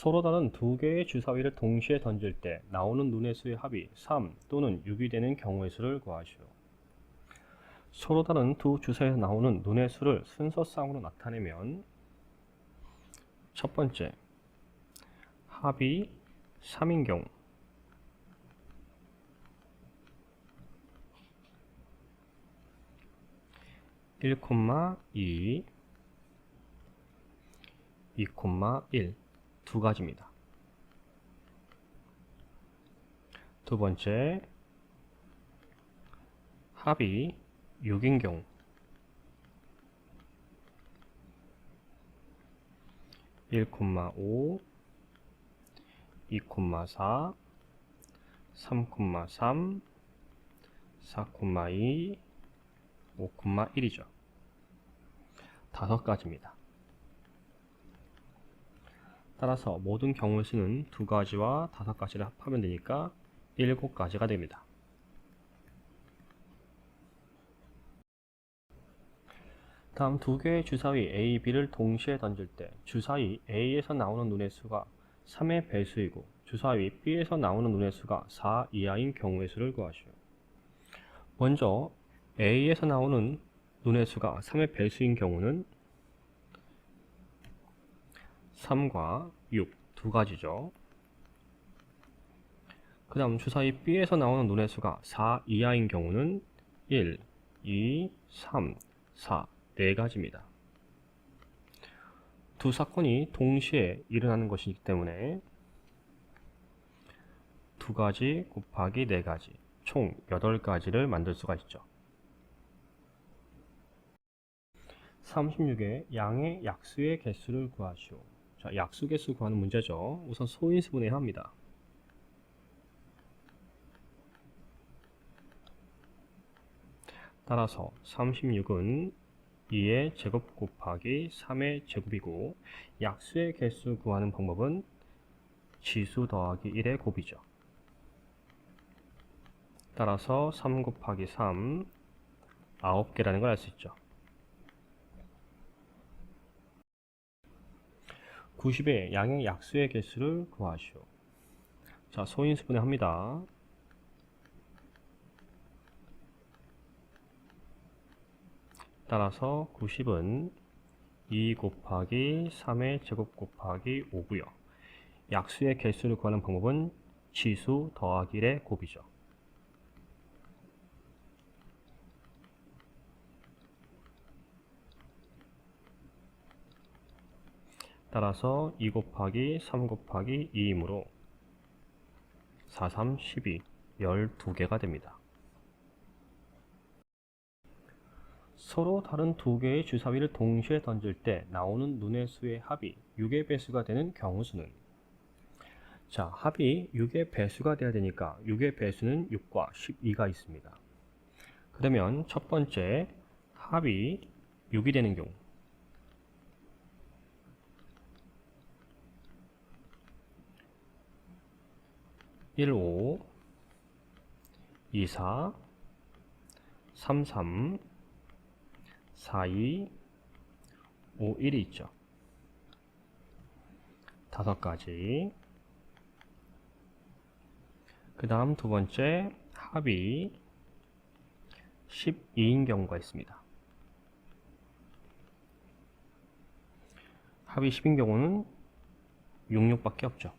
서로 다른 두 개의 주사위를 동시에 던질 때 나오는 눈의 수의 합이 3 또는 6이 되는 경우의 수를 구하시오. 서로 다른 두 주사위에서 나오는 눈의 수를 순서상으로 나타내면 첫 번째, 합이 3인 경우 1,2, 2,1 두 가지입니다. 두 번째, 합이 6인 경우 1,5, 2,4, 3,3, 4,2, 5,1이죠. 다섯 가지입니다. 따라서 모든 경우의 수는 두 가지와 다섯 가지를 합하면 되니까 7가지가 됩니다. 다음 두 개의 주사위 A, B를 동시에 던질 때 주사위 A에서 나오는 눈의 수가 3의 배수이고 주사위 B에서 나오는 눈의 수가 4 이하인 경우의 수를 구하시오. 먼저 A에서 나오는 눈의 수가 3의 배수인 경우는 3과 6 두 가지죠. 그 다음 주사위 B에서 나오는 눈의 수가 4 이하인 경우는 1, 2, 3, 4 네 가지입니다. 두 사건이 동시에 일어나는 것이기 때문에 두 가지 곱하기 네 가지 총 8가지를 만들 수가 있죠. 36의 양의 약수의 개수를 구하시오. 자, 약수 개수 구하는 문제죠. 우선 소인수분해야 합니다. 따라서 36은 2의 제곱 곱하기 3의 제곱이고 약수의 개수 구하는 방법은 지수 더하기 1의 곱이죠. 따라서 3 곱하기 3 9개라는 걸 알 수 있죠. 90의 양의 약수의 개수를 구하시오. 자, 소인수분해 합니다. 따라서 90은 2 곱하기 3의 제곱 곱하기 5고요. 약수의 개수를 구하는 방법은 지수 더하기 1의 곱이죠. 따라서 2 곱하기 3 곱하기 2이므로 4, 3, 12, 12개가 됩니다. 서로 다른 두 개의 주사위를 동시에 던질 때 나오는 눈의 수의 합이 6의 배수가 되는 경우 수는 자, 합이 6의 배수가 돼야 되니까 6의 배수는 6과 12가 있습니다. 그러면 첫 번째 합이 6이 되는 경우 1, 5, 2, 4, 3, 3, 4, 2, 5, 1이 있죠. 다섯 가지. 그 다음 두 번째 합이 12인 경우가 있습니다. 합이 10인 경우는 6, 6밖에 없죠.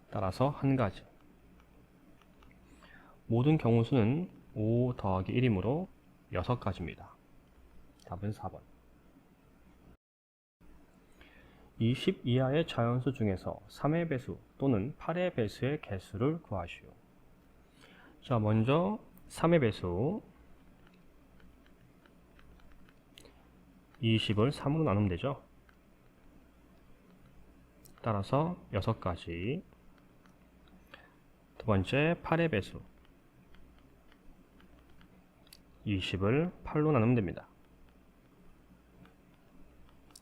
따라서 한 가지. 모든 경우 수는 5 더하기 1이므로 6가지입니다. 답은 4번. 20 이하의 자연수 중에서 3의 배수 또는 8의 배수의 개수를 구하시오. 자, 먼저 3의 배수 20을 3으로 나누면 되죠. 따라서 6가지. 두 번째 8의 배수 20을 8로 나누면 됩니다.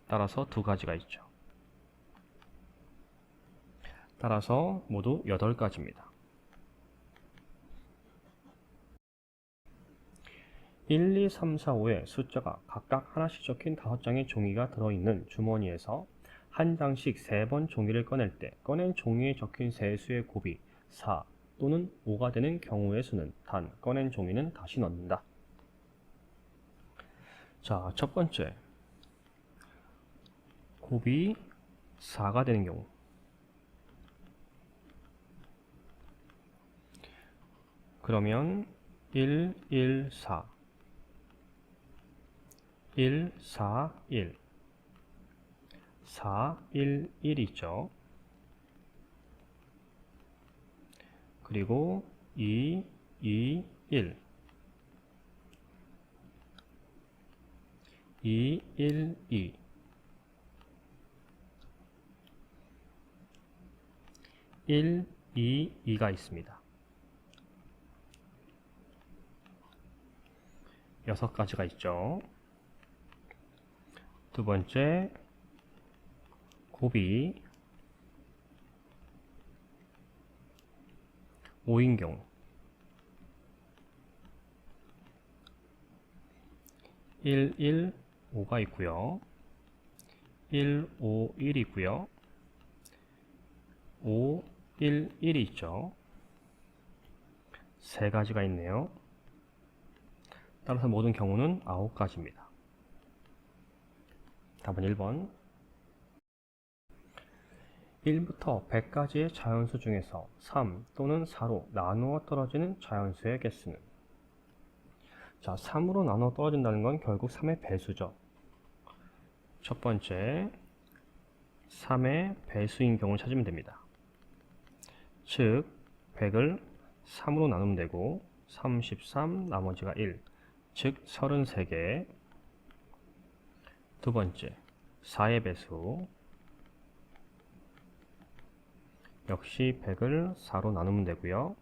따라서 2가지가 있죠. 따라서 모두 8가지입니다. 1, 2, 3, 4, 5의 숫자가 각각 하나씩 적힌 5장의 종이가 들어있는 주머니에서 한 장씩 3번 종이를 꺼낼 때 꺼낸 종이에 적힌 세수의 곱이 4 또는 5가 되는 경우의 수는 단 꺼낸 종이는 다시 넣는다. 자, 첫 번째 곱이 4가 되는 경우, 그러면 1, 1, 4 1, 4, 1 4, 1, 1 있죠. 그리고 2, 2, 1 2, 1, 2 1, 2, 2가 있습니다. 6가지가 있죠. 두 번째 곱이 5인 경우, 1, 1, 5가 있고요. 1, 5, 1 있고요. 5, 1, 1이 있죠. 3가지가 있네요. 따라서 모든 경우는 9가지입니다. 답은 1번. 1부터 100까지의 자연수 중에서 3 또는 4로 나누어 떨어지는 자연수의 개수는? 자, 3으로 나누어 떨어진다는 건 결국 3의 배수죠. 첫 번째 3의 배수인 경우를 찾으면 됩니다. 즉 100을 3으로 나누면 되고 33 나머지가 1, 즉 33개. 두 번째 4의 배수, 역시 100을 4로 나누면 되고요.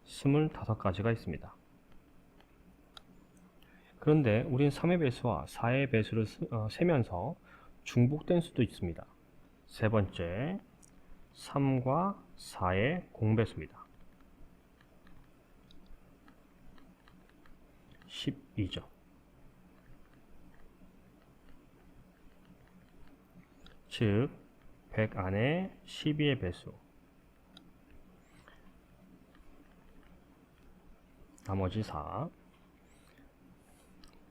25가지가 있습니다. 그런데 우린 3의 배수와 4의 배수를 세면서 중복된 수도 있습니다. 세 번째 3과 4의 공배수입니다. 12죠. 즉 100 안에 12의 배수, 나머지 4.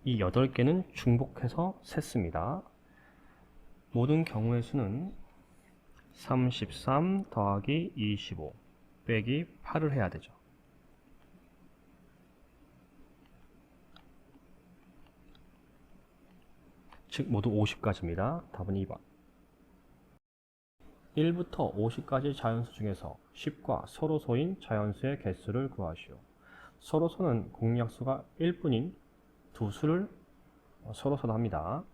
이 8개는 중복해서 셌습니다. 모든 경우의 수는 33 더하기 25 빼기 8을 해야 되죠. 즉 모두 50가지입니다. 답은 2번. 1부터 50까지 자연수 중에서 10과 서로소인 자연수의 개수를 구하시오. 서로소는 공약수가 1뿐인 두 수를 서로소로 합니다.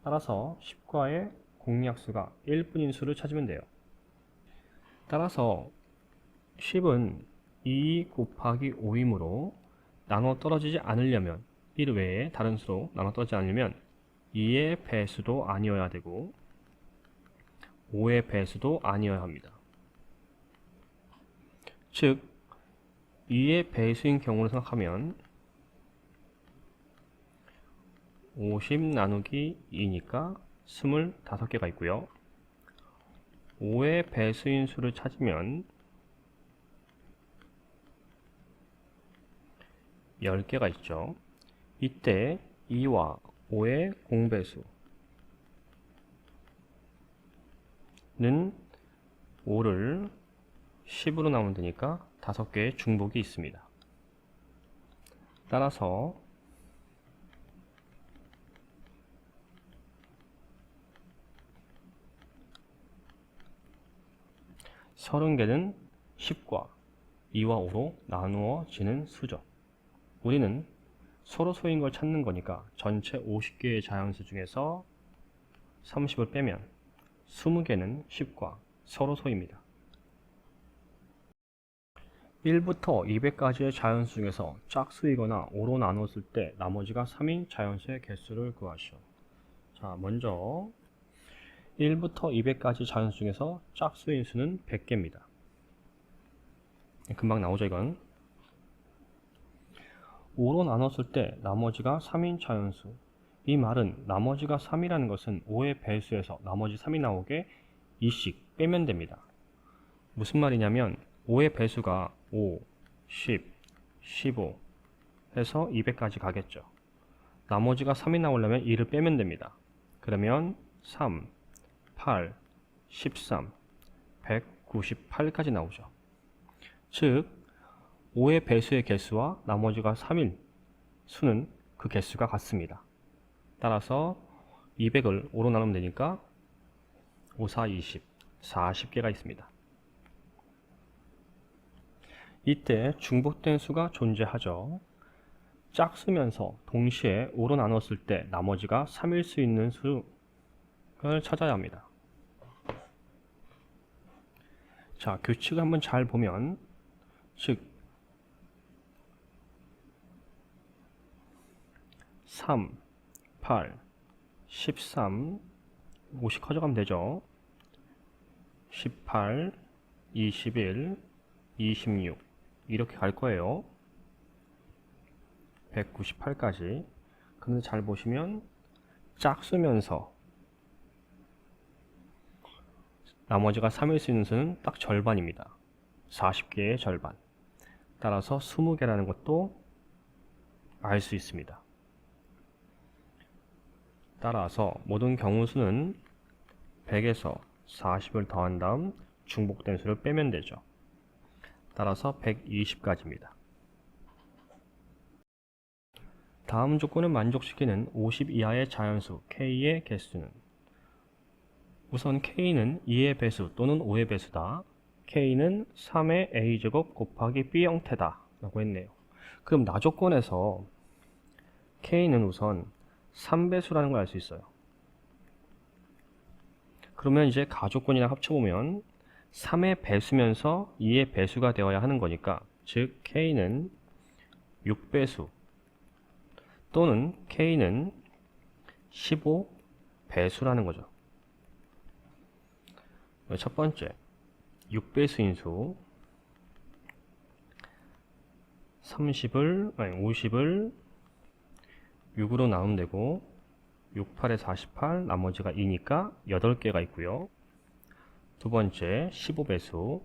따라서 10과의 공약수가 1뿐인 수를 찾으면 돼요. 따라서 10은 2 곱하기 5이므로 나눠 떨어지지 않으려면, 1 외에 다른 수로 나눠 떨어지지 않으려면 2의 배수도 아니어야 되고 5의 배수도 아니어야 합니다. 즉 2의 배수인 경우를 생각하면 50 나누기 2니까 25개가 있고요. 5의 배수인 수를 찾으면 10개가 있죠. 이때 2와 5의 공배수는 5를 10으로 나누면 되니까 5개의 중복이 있습니다. 따라서 30개는 10과 2와 5로 나누어지는 수죠. 우리는 서로소인 걸 찾는 거니까 전체 50개의 자연수 중에서 30을 빼면 20개는 10과 서로소입니다. 1부터 200까지의 자연수 중에서 짝수이거나 5로 나눴을 때 나머지가 3인 자연수의 개수를 구하시오. 자, 먼저 1부터 200까지 자연수 중에서 짝수인 수는 100개입니다. 금방 나오죠, 이건. 5로 나눴을 때 나머지가 3인 자연수. 이 말은 나머지가 3이라는 것은 5의 배수에서 나머지 3이 나오게 2씩 빼면 됩니다. 무슨 말이냐면 5의 배수가 5, 10, 15 해서 200까지 가겠죠. 나머지가 3이 나오려면 2를 빼면 됩니다. 그러면 3, 8, 13, 198까지 나오죠. 즉 5의 배수의 개수와 나머지가 3일 수는 그 개수가 같습니다. 따라서 200을 5로 나누면 되니까 5, 4, 20, 40개가 있습니다. 이때 중복된 수가 존재하죠. 짝수면서 동시에 5로 나눴을 때 나머지가 3일 수 있는 수를 찾아야 합니다. 자, 규칙을 한번 잘 보면, 즉 3, 8, 13, 50 커져가면 되죠. 18, 21, 26 이렇게 갈 거예요. 198까지. 그런데 잘 보시면 짝수면서 나머지가 3일 수 있는 수는 딱 절반입니다. 40개의 절반. 따라서 20개라는 것도 알 수 있습니다. 따라서 모든 경우수는 100에서 40을 더한 다음 중복된 수를 빼면 되죠. 따라서 120까지입니다. 다음 조건을 만족시키는 50 이하의 자연수 K의 개수는, 우선 K는 2의 배수 또는 5의 배수다. K는 3의 A제곱 곱하기 B 형태다 라고 했네요. 그럼 나조건에서 K는 우선 3배수라는 걸 알 수 있어요. 그러면 이제 가조건이랑 합쳐보면 3의 배수면서 2의 배수가 되어야 하는 거니까, 즉 K는 6배수 또는 K는 15배수라는 거죠. 첫 번째 6배수인 수 50을 6으로 나누면 되고 6, 8에 48 나머지가 2니까 8개가 있고요. 두 번째 15배수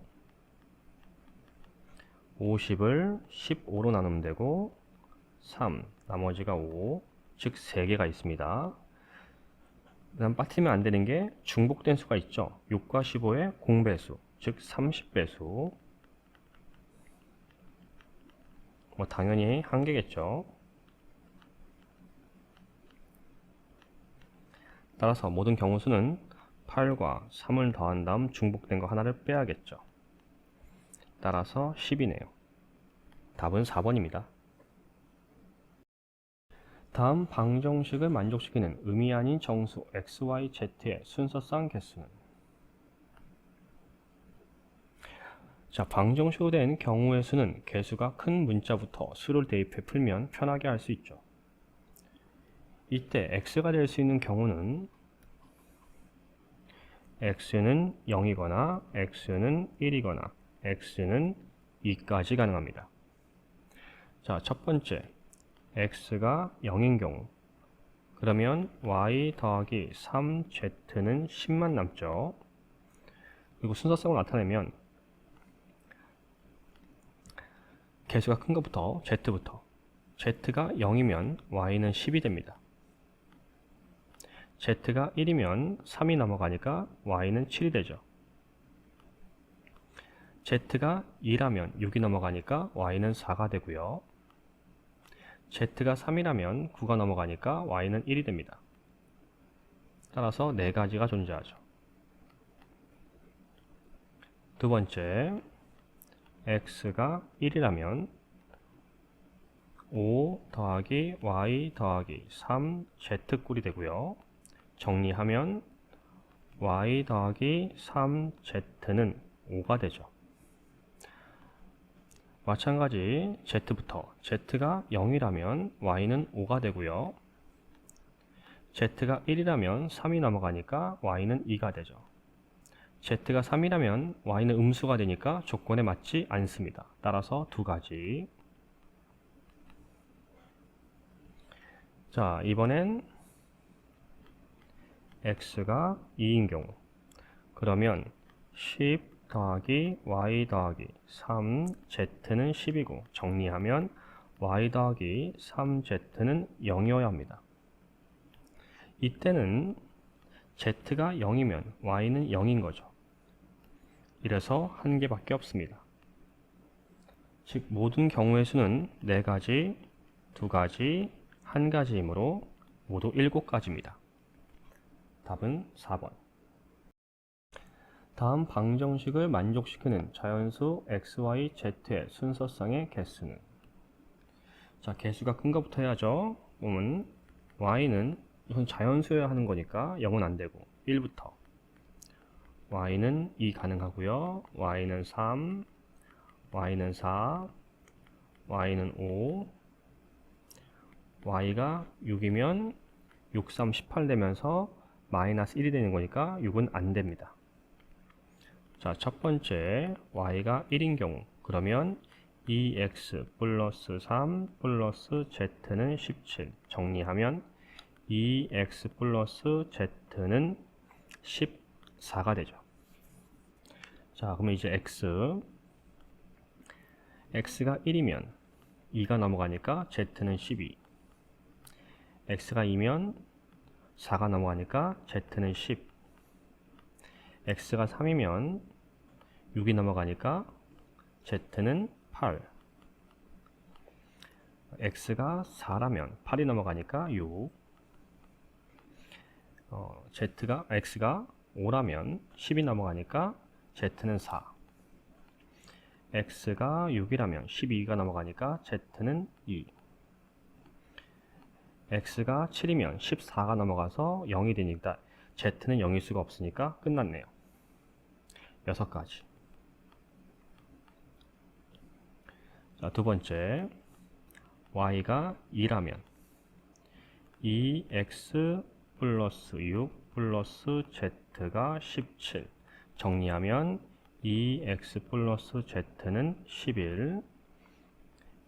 50을 15로 나누면 되고 3 나머지가 5 즉 3개가 있습니다. 그 다음 빠뜨리면 안 되는 게 중복된 수가 있죠. 6과 15의 공배수 즉 30배수. 뭐 당연히 한 개겠죠. 따라서 모든 경우수는 8과 3을 더한 다음 중복된 거 하나를 빼야겠죠. 따라서 10이네요. 답은 4번입니다. 다음 방정식을 만족시키는 의미 아닌 정수 x, y, z의 순서상 개수는, 자, 방정식으로 된 경우의 수는 개수가 큰 문자부터 수를 대입해 풀면 편하게 할 수 있죠. 이때 x가 될 수 있는 경우는 x는 0이거나 x는 1이거나 x는 2까지 가능합니다. 자, 첫 번째 x가 0인 경우, 그러면 y 더하기 3z는 10만 남죠. 그리고 순서성을 나타내면 개수가 큰 것부터 z부터, z가 0이면 y는 10이 됩니다. z가 1이면 3이 넘어가니까 y는 7이 되죠. z가 2라면 6이 넘어가니까 y는 4가 되고요. z가 3이라면 9가 넘어가니까 y는 1이 됩니다. 따라서 4가지가 존재하죠. 두 번째, x가 1이라면 5 더하기 y 더하기 3z꼴이 되고요. 정리하면 y 더하기 3z는 5가 되죠. 마찬가지 z부터, z가 0이라면 y는 5가 되고요. z가 1이라면 3이 넘어가니까 y는 2가 되죠. z가 3이라면 y는 음수가 되니까 조건에 맞지 않습니다. 따라서 2가지. 자, 이번엔 x가 2인 경우, 그러면 10 더하기 y 더하기 3z는 10이고 정리하면 y 더하기 3z는 0이어야 합니다. 이때는 z가 0이면 y는 0인 거죠. 이래서 한 개밖에 없습니다. 즉 모든 경우의 수는 4가지, 2가지, 1가지이므로 모두 7가지입니다. 답은 4번. 다음 방정식을 만족시키는 자연수 x, y, z의 순서상의 개수는? 자, 개수가 큰 것부터 해야죠. 보면 y는 우선 자연수여야 하는 거니까 0은 안 되고 1부터 y는 2 가능하고요. y는 3, y는 4, y는 5, y가 6이면 6, 3, 18 되면서 마이너스 1이 되는 거니까 6은 안 됩니다. 자, 첫 번째 y가 1인 경우, 그러면 2x 플러스 3 플러스 z는 17. 정리하면 2x 플러스 z는 14가 되죠. 자, 그러면 이제 x가 1이면 2가 넘어가니까 z는 12. x가 2면 4가 넘어가니까 z는 10. x가 3이면 6이 넘어가니까 z는 8. x가 4라면 8이 넘어가니까 6. x가 5라면 10이 넘어가니까 z는 4. x가 6이라면 12가 넘어가니까 z는 2. x가 7이면 14가 넘어가서 0이 되니까 z는 0일 수가 없으니까 끝났네요. 6가지. 자, 두 번째 y가 2라면 2x 플러스 6 플러스 z가 17. 정리하면 2x 플러스 z는 11.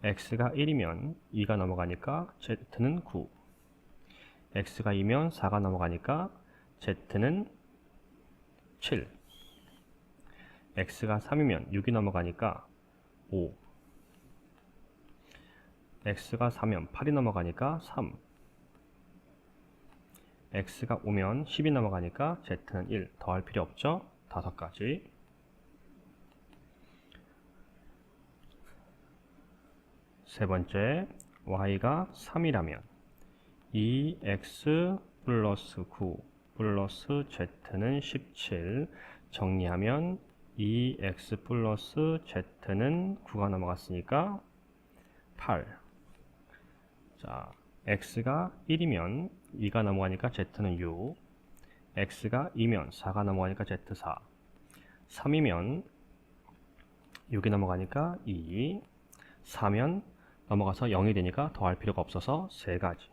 x가 1이면 2가 넘어가니까 z는 9. x가 2면 4가 넘어가니까 z는 7. x가 3이면 6이 넘어가니까 5. x가 4면 8이 넘어가니까 3. x가 5면 10이 넘어가니까 z는 1. 더할 필요 없죠? 5가지. 세 번째, y가 3이라면 2x 플러스 9 플러스 z는 17. 정리하면 2x 플러스 z는 9가 넘어갔으니까 8. 자, x가 1이면 2가 넘어가니까 z는 6. x가 2면 4가 넘어가니까 z4. 3이면 6이 넘어가니까 2. 4면 넘어가서 0이 되니까 더할 필요가 없어서 3가지.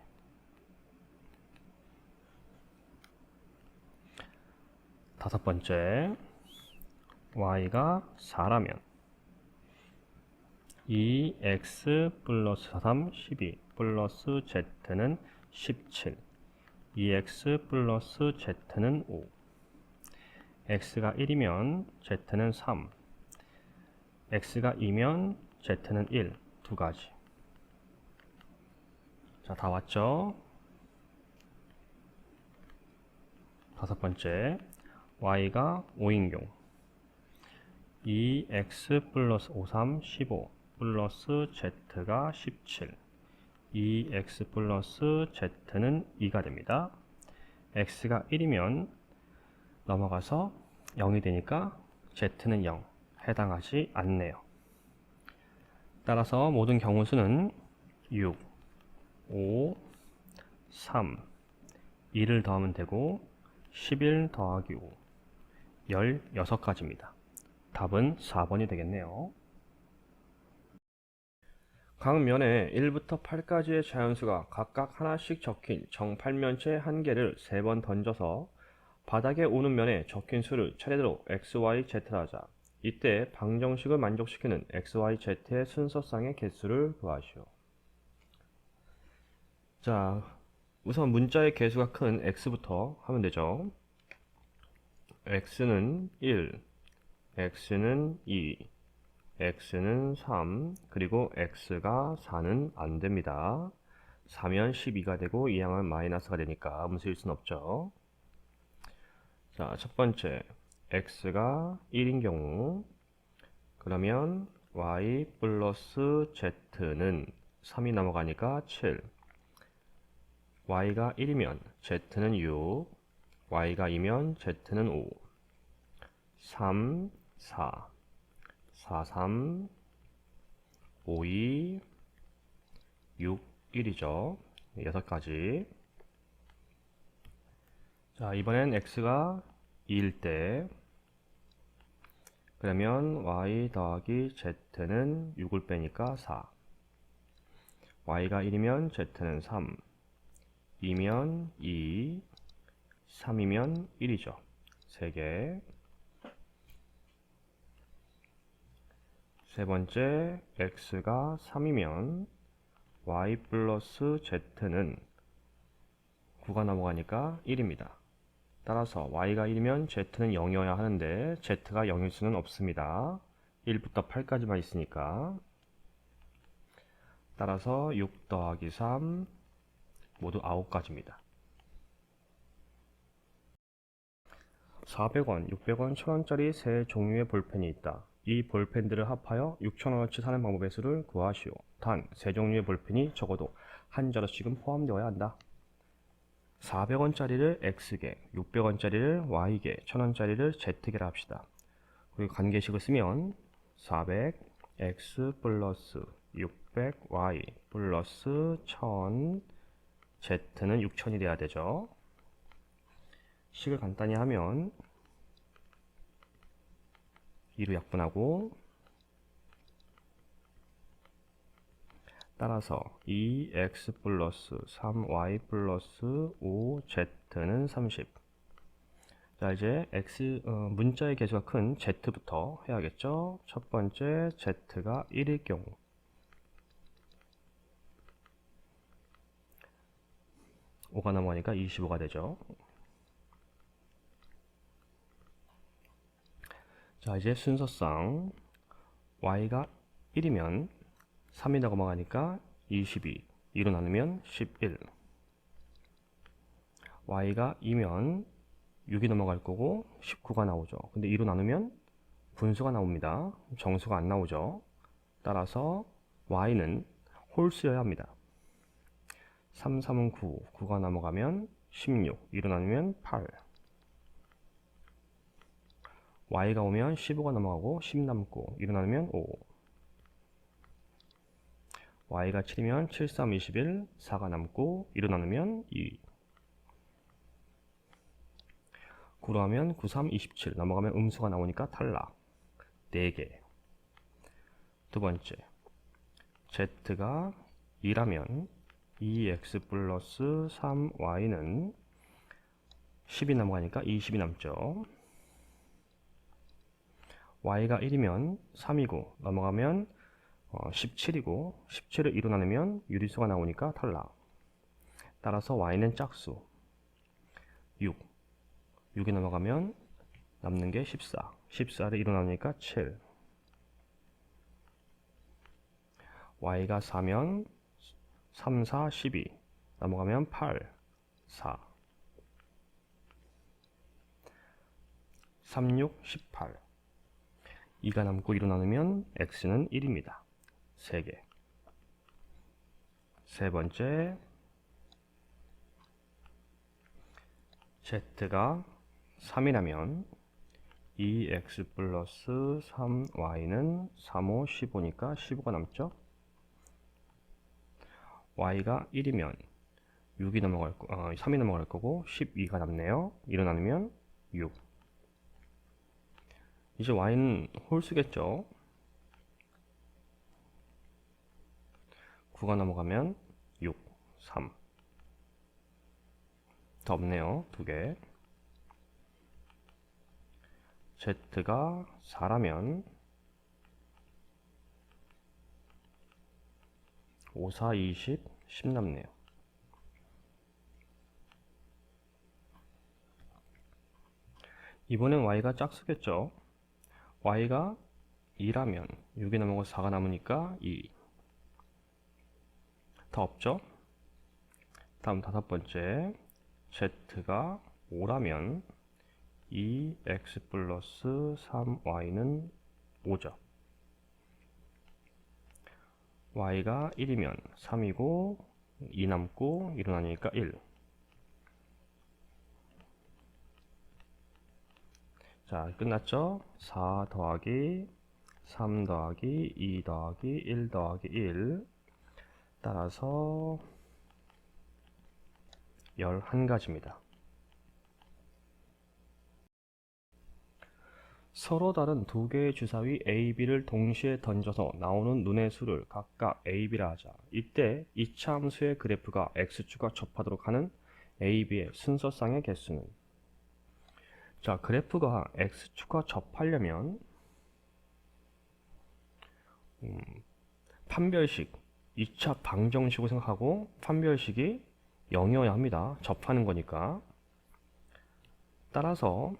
다섯 번째, y가 4라면 2x 플러스 3, 12 플러스 z는 17. 2x 플러스 z는 5. x가 1이면 z는 3. x가 2면 z는 1. 2가지. 자, 다 왔죠? 다섯 번째, y가 5인 경우 2x 플러스 5, 3, 15 플러스 z가 17. 2x 플러스 z는 2가 됩니다. x가 1이면 넘어가서 0이 되니까 z는 0. 해당하지 않네요. 따라서 모든 경우수는 6, 5, 3, 2를 더하면 되고 11 더하기 5, 16가지입니다. 답은 4번이 되겠네요. 각 면에 1부터 8까지의 자연수가 각각 하나씩 적힌 정팔면체 한 개를 3번 던져서 바닥에 오는 면에 적힌 수를 차례대로 x, y, z라 하자. 이때 방정식을 만족시키는 x, y, z의 순서상의 개수를 구하시오. 자, 우선 문자의 개수가 큰 x부터 하면 되죠. x는 1, x는 2, x는 3, 그리고 x가 4는 안 됩니다. 4면 12가 되고 이 항은 마이너스가 되니까 음수일 수는 없죠. 자, 첫 번째 x가 1인 경우 그러면 y 플러스 z는 3이 넘어가니까 7, y가 1이면 z는 6, y가 2면 z는 5, 3, 4, 4, 3, 5, 2, 6, 1이죠. 6가지. 자, 이번엔 x가 2일 때 그러면 y 더하기 z는 6을 빼니까 4, y가 1이면 z는 3, 2면 2, 3이면 1이죠. 3개. 세 번째, x가 3이면 y 플러스 z는 9가 넘어가니까 1입니다. 따라서 y가 1이면 z는 0이어야 하는데 z가 0일 수는 없습니다. 1부터 8까지만 있으니까. 따라서 6 더하기 3 모두 9가지입니다. 400원, 600원, 1000원짜리 세 종류의 볼펜이 있다. 이 볼펜들을 합하여 6,000원어치 사는 방법의 수를 구하시오. 단, 세 종류의 볼펜이 적어도 한 자루씩은 포함되어야 한다. 400원짜리를 X개, 600원짜리를 Y개, 1000원짜리를 Z개라 합시다. 그리고 관계식을 쓰면 400 X 플러스 600 Y 플러스 1000 Z는 6000이 돼야 되죠. 식을 간단히 하면 2로 약분하고 따라서 2x 플러스 3y 플러스 5z는 30. 자, 이제 문자의 개수가 큰 z부터 해야겠죠. 첫 번째 z가 1일 경우 5가 넘어가니까 25가 되죠. 자, 이제 순서상 y가 1이면 3이 넘어가니까 22, 2로 나누면 11, y가 2면 6이 넘어갈 거고 19가 나오죠. 근데 2로 나누면 분수가 나옵니다. 정수가 안 나오죠. 따라서 y는 홀수여야 합니다. 3, 3은 9, 9가 넘어가면 16, 2로 나누면 8, y가 오면 15가 넘어가고 10 남고 2로 나누면 5, y가 7이면 7, 3, 21, 4가 남고 2로 나누면 2, 9로 하면 9, 3, 27 넘어가면 음수가 나오니까 탈락. 4개. 두 번째, z가 2라면 2x 플러스 3y는 10이 넘어가니까 20이 남죠. y가 1이면 3이고 넘어가면 17이고 17을 2로 나누면 유리수가 나오니까 탈락. 따라서 y는 짝수 6, 6이 넘어가면 남는 게 14, 14를 2로 나누니까 7, y가 4면 3, 4, 12 넘어가면 8, 4, 3, 6, 18 2가 남고 2로 나누면 x는 1입니다. 3개. 세 번째, z가 3이라면 2x 플러스 3y는 3, 5, 15니까 15가 남죠. y가 1이면 6이 넘어갈 3이 넘어갈 거고 12가 남네요. 2로 나누면 6. 이제 y는 홀수겠죠. 9가 넘어가면 6, 3. 더 없네요. 2개. z가 4라면 5, 4, 20, 10 남네요. 이번엔 y가 짝수겠죠. y가 2라면 6이 넘어가고 4가 남으니까 2. 더 없죠? 다음 다섯 번째, z가 5라면 2x 플러스 3y는 5죠. y가 1이면 3이고 2 남고 일어나니까 1. 자, 끝났죠? 4 더하기 3 더하기 2 더하기 1 더하기 1. 따라서 11가지입니다. 서로 다른 두 개의 주사위 A, B를 동시에 던져서 나오는 눈의 수를 각각 A, B라 하자. 이때 이차 함수의 그래프가 X축과 접하도록 하는 A, B의 순서쌍의 개수는? 자, 그래프가 X축과 접하려면 판별식, 2차 방정식으로 생각하고 판별식이 0이어야 합니다. 접하는 거니까. 따라서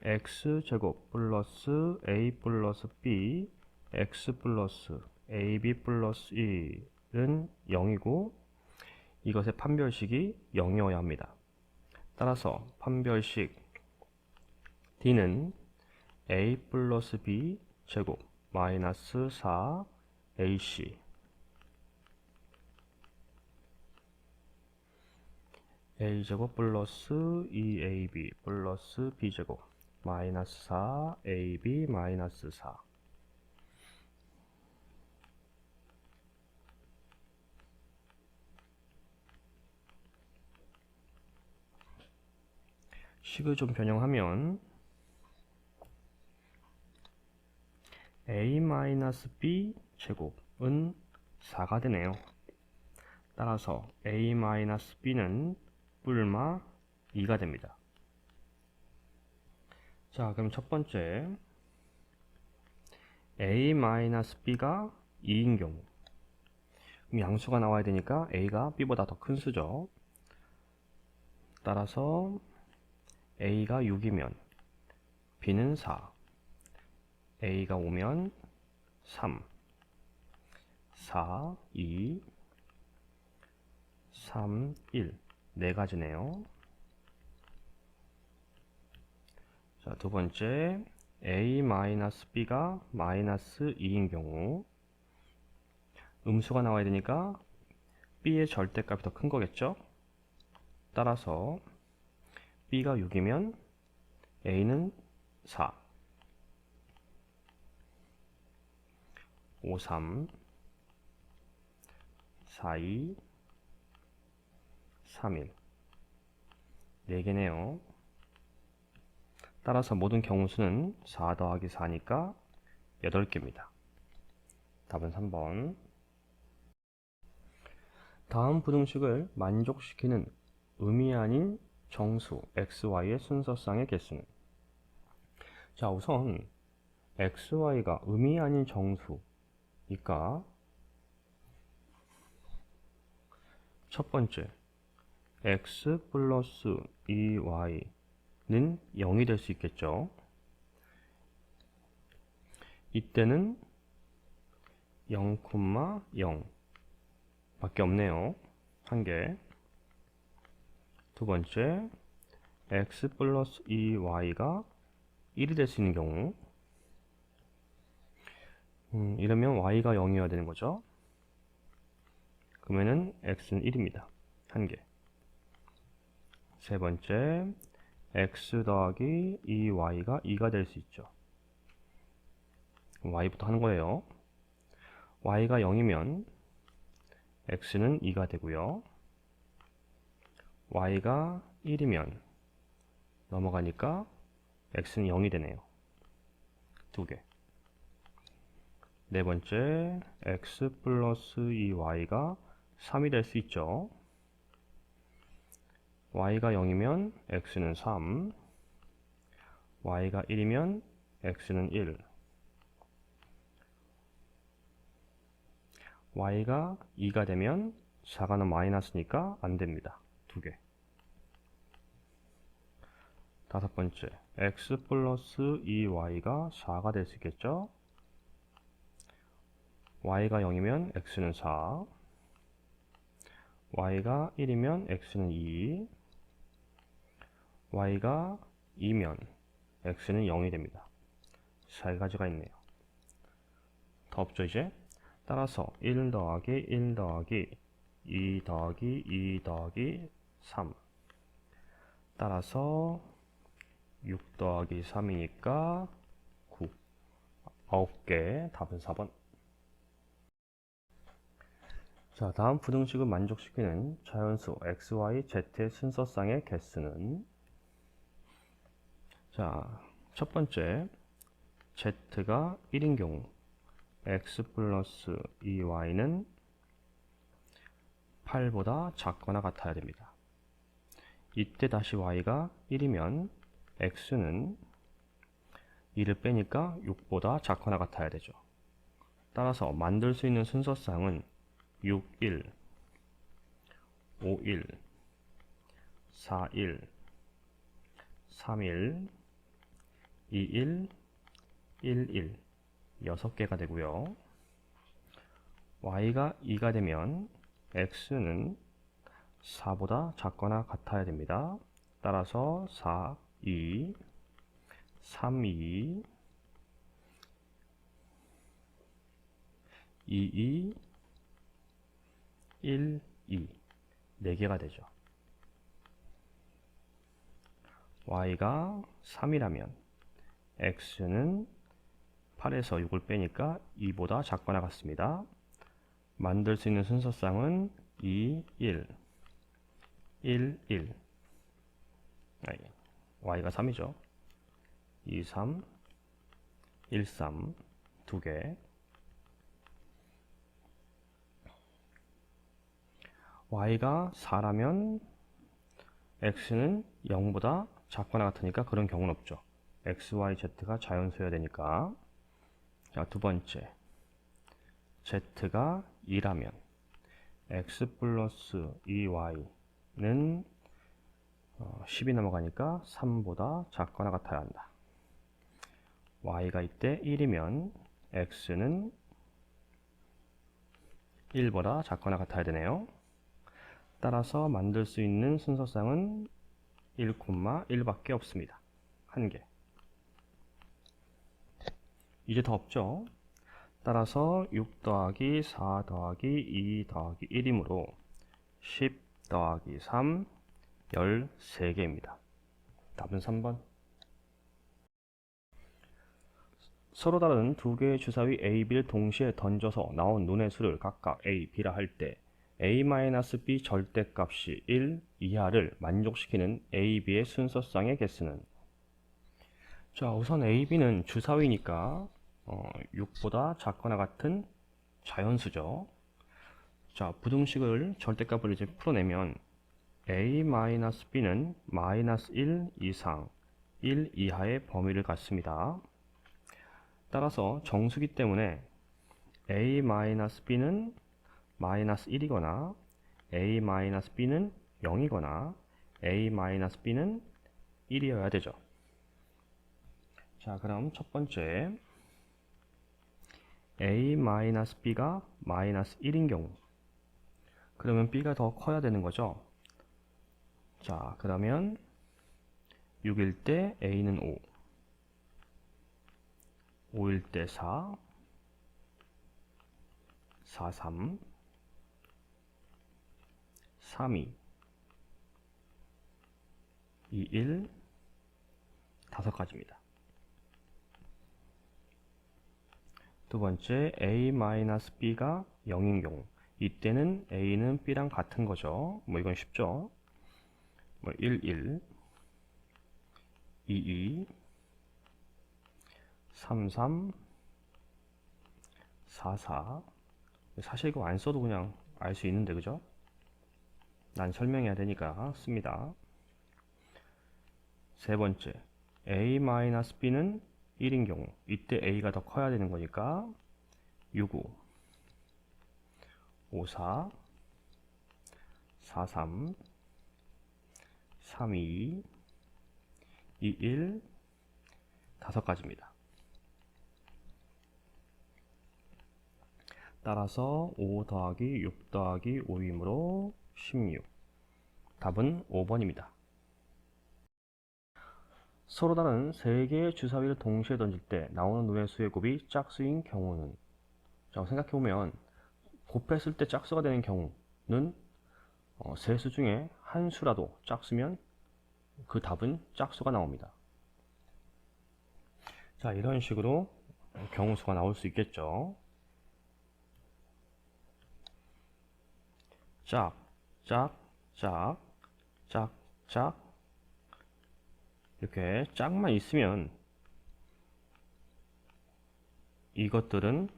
x제곱 플러스 a 플러스 b x 플러스 ab 플러스 1은 0이고 이것의 판별식이 0이어야 합니다. 따라서 판별식 d는 a 플러스 b 제곱 마이너스 4 ac a제곱 플러스 2ab 플러스 b제곱 마이너스 4 ab 마이너스 4. 식을 좀 변형하면 a 마이너스 b 제곱은 4가 되네요. 따라서 a 마이너스 b는 뿔마 2가 됩니다. 자, 그럼 첫 번째 a 마이너스 b가 2인 경우, 그럼 양수가 나와야 되니까 a가 b보다 더 큰 수죠. 따라서 a가 6이면 b는 4, a가 5면 3, 4, 2, 3, 1 네 가지네요. 자, 두 번째 a-b가 마이너스 2인 경우 음수가 나와야 되니까 b의 절대값이 더 큰 거겠죠. 따라서 b가 6이면 a는 4, 5, 3, 4, 2, 3, 1 4개네요. 따라서 모든 경우수는 4 더하기 4니까 8개입니다. 답은 3번. 다음 부등식을 만족시키는 음이 아닌 정수 xy의 순서쌍의 개수는? 자, 우선 xy가 음이 아닌 정수니까 첫 번째 x 플러스 2y는 0이 될 수 있겠죠. 이때는 0,0 밖에 없네요. 한 개. 두 번째 x 플러스 2y가 1이 될 수 있는 경우, 이러면 y가 0이어야 되는 거죠. 그러면은 x는 1입니다. 한 개. 세 번째 x 더하기 2y가 2가 될 수 있죠. y부터 하는 거예요. y가 0이면 x는 2가 되고요. y가 1이면 넘어가니까 x는 0이 되네요. 두 개. 네 번째 x 플러스 2y가 3이 될 수 있죠. y가 0이면 x는 3, y가 1이면 x는 1, y가 2가 되면 4가는 마이너스니까 안됩니다. 두 개. 다섯 번째, x 플러스 2y가 4가 될 수 있겠죠? y가 0이면 x는 4, y가 1이면 x는 2, y가 2면 x는 0이 됩니다. 세 가지가 있네요. 더 없죠 이제? 따라서 1 더하기 1 더하기 2 더하기 2 더하기 3, 따라서 6 더하기 3이니까 9. 9개. 답은 4번. 자, 다음 부등식을 만족시키는 자연수 x, y, z의 순서쌍의 개수는, 자, 첫 번째 z가 1인 경우 x 플러스 2y는 8보다 작거나 같아야 됩니다. 이때 다시 y가 1이면 x는 2를 빼니까 6보다 작거나 같아야 되죠. 따라서 만들 수 있는 순서쌍은 6, 1, 5, 1, 4, 1, 3, 1, 2, 1, 1, 1, 6개가 되고요. y가 2가 되면 x는 4보다 작거나 같아야 됩니다. 따라서 4, 2, 3, 2, 2, 2, 1, 2, 4개가 되죠. y가 3이라면 x는 8에서 6을 빼니까 2보다 작거나 같습니다. 만들 수 있는 순서쌍은 2, 1, 1, 1. y가 3이죠. 2, 3, 1, 3, 2개. y가 4라면 x는 0보다 작거나 같으니까 그런 경우는 없죠. x, y, z가 자연수여야 되니까. 자, 두 번째, z가 2라면 x 플러스 2y는 10이 넘어가니까 3보다 작거나 같아야 한다. y가 이때 1이면 x는 1보다 작거나 같아야 되네요. 따라서 만들 수 있는 순서쌍은 1,1밖에 없습니다. 한 개. 이제 더 없죠. 따라서 6 더하기 4 더하기 2 더하기 1이므로 10 더하기 3, 13개입니다. 답은 3번. 서로 다른 두 개의 주사위 A, B를 동시에 던져서 나온 눈의 수를 각각 A, B라 할 때 A-B 절대값이 1 이하를 만족시키는 A, B의 순서쌍의 개수는, 자, 우선 A, B는 주사위니까 6보다 작거나 같은 자연수죠. 자, 부등식을 절대값을 이제 풀어내면 A-B는 마이너스 1 이상 1 이하의 범위를 갖습니다. 따라서 정수기 때문에 A-B는 마이너스 1이거나 A-B는 0이거나 A-B는 1이어야 되죠. 자, 그럼 첫 번째 A-B가 마이너스 1인 경우, 그러면 B가 더 커야 되는 거죠. 자, 그러면 6일 때 A는 5, 5일 때 4, 4, 3, 3, 2, 2, 1, 5가지입니다. 두 번째, A-B가 0인 경우, 이때는 A는 B랑 같은 거죠. 뭐 이건 쉽죠. 뭐 1, 1, 2, 2, 3, 3, 4, 4. 사실 이거 안 써도 그냥 알 수 있는데, 그죠? 난 설명해야 되니까 씁니다. 세 번째, A-B는 1인 경우, 이때 A가 더 커야 되는 거니까 65, 54, 43, 32, 2, 1, 5가지입니다. 따라서 5 더하기 6 더하기 5이므로 16. 답은 5번입니다. 서로 다른 3개의 주사위를 동시에 던질 때 나오는 눈의 수의 곱이 짝수인 경우는, 자, 생각해보면 곱했을 때 짝수가 되는 경우는 세 수 중에 한 수라도 짝수면 그 답은 짝수가 나옵니다. 자, 이런 식으로 경우수가 나올 수 있겠죠. 짝, 짝, 짝, 짝, 짝. 이렇게 짝만 있으면 이것들은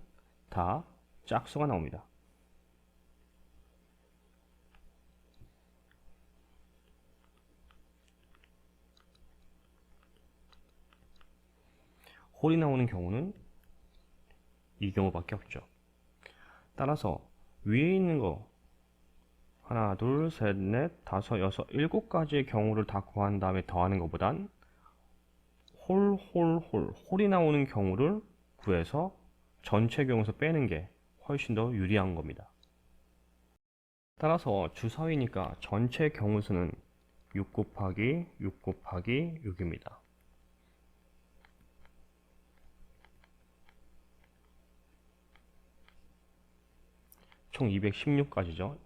다 짝수가 나옵니다. 홀이 나오는 경우는 이 경우밖에 없죠. 따라서 위에 있는 거 하나, 둘, 셋, 넷, 다섯, 여섯, 7가지의 경우를 다 구한 다음에 더하는 것보단 홀이 나오는 경우를 구해서 전체 경우에서 빼는 게 훨씬 더 유리한 겁니다. 따라서 주사위니까 전체 경우수는 6 곱하기 6 곱하기 6입니다. 총 216가지죠.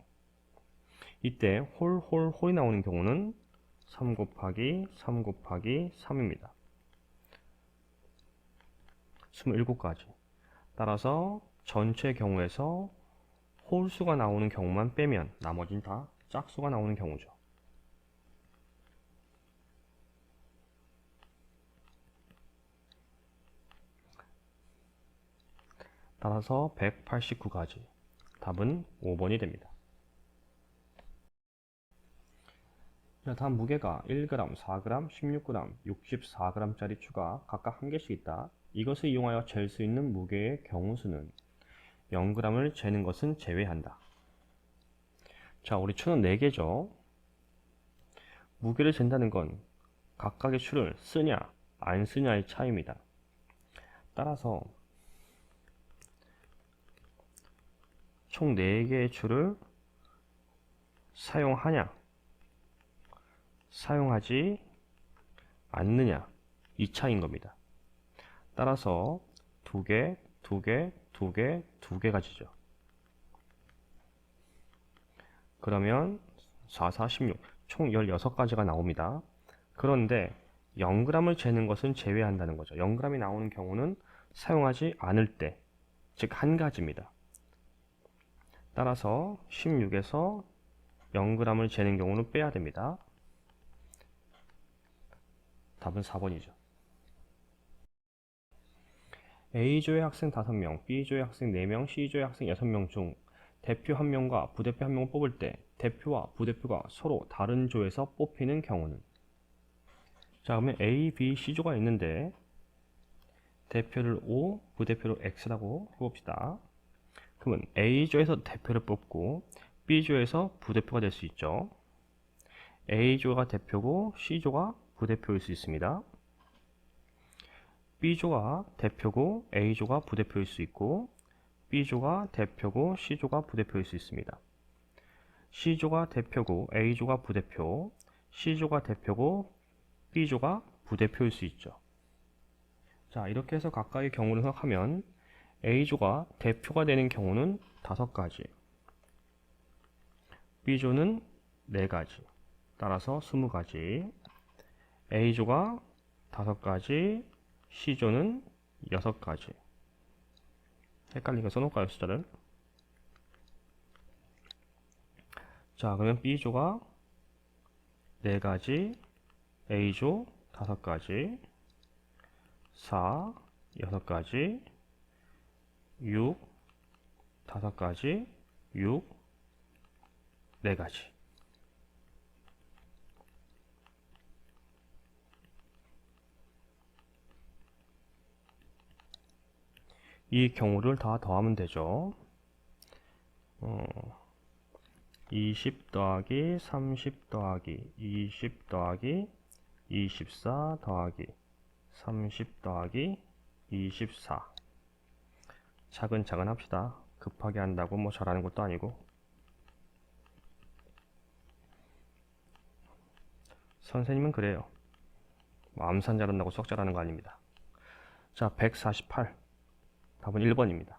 이때 홀이 나오는 경우는 3 곱하기 3 곱하기 3입니다. 27가지. 따라서 전체 경우에서 홀수가 나오는 경우만 빼면 나머지는 다 짝수가 나오는 경우죠. 따라서 189가지. 답은 5번이 됩니다. 자, 다음 무게가 1g, 4g, 16g, 64g짜리 추가 각각 한 개씩 있다. 이것을 이용하여 잴 수 있는 무게의 경우수는 0g을 재는 것은 제외한다. 자, 우리 추는 4개죠. 무게를 잰다는 건 각각의 추를 쓰냐 안 쓰냐의 차이입니다. 따라서 총 4개의 추를 사용하냐 사용하지 않느냐 이 차이인 겁니다. 따라서 2개, 2개, 2개, 2개 가지죠. 그러면 4, 4, 16 총 16가지가 나옵니다. 그런데 0g을 재는 것은 제외한다는 거죠. 0g이 나오는 경우는 사용하지 않을 때, 즉 한 가지입니다. 따라서 16에서 0g을 재는 경우는 빼야 됩니다. 답은 4번이죠. A조의 학생 5명, B조의 학생 4명, C조의 학생 6명 중 대표 1명과 부대표 1명을 뽑을 때 대표와 부대표가 서로 다른 조에서 뽑히는 경우는, 자, 그러면 A, B, C조가 있는데 대표를 O, 부대표를 X라고 해봅시다. 그러면 A조에서 대표를 뽑고 B조에서 부대표가 될 수 있죠. A조가 대표고 C조가 부대표일 수 있습니다. B조가 대표고 A조가 부대표일 수 있고 B조가 대표고 C조가 부대표일 수 있습니다. C조가 대표고 A조가 부대표, C조가 대표고 B조가 부대표일 수 있죠. 자, 이렇게 해서 각각의 경우를 생각하면 A조가 대표가 되는 경우는 5가지, B조는 4가지, 따라서 20가지, A조가 5가지, C조는 6가지. 헷갈리게 써놓을까요, 숫자를? 자, 그러면 B조가 4가지, A조 5가지, 4, 6가지, 6, 5가지, 6, 4가지. 이 경우를 다 더하면 되죠. 20 더하기 30 더하기 20 더하기 24 더하기 30 더하기 24. 차근차근 합시다. 급하게 한다고 뭐 잘하는 것도 아니고. 선생님은 그래요. 뭐 암산 잘한다고 수학 잘하는 거 아닙니다. 자, 148. 답은 1번입니다.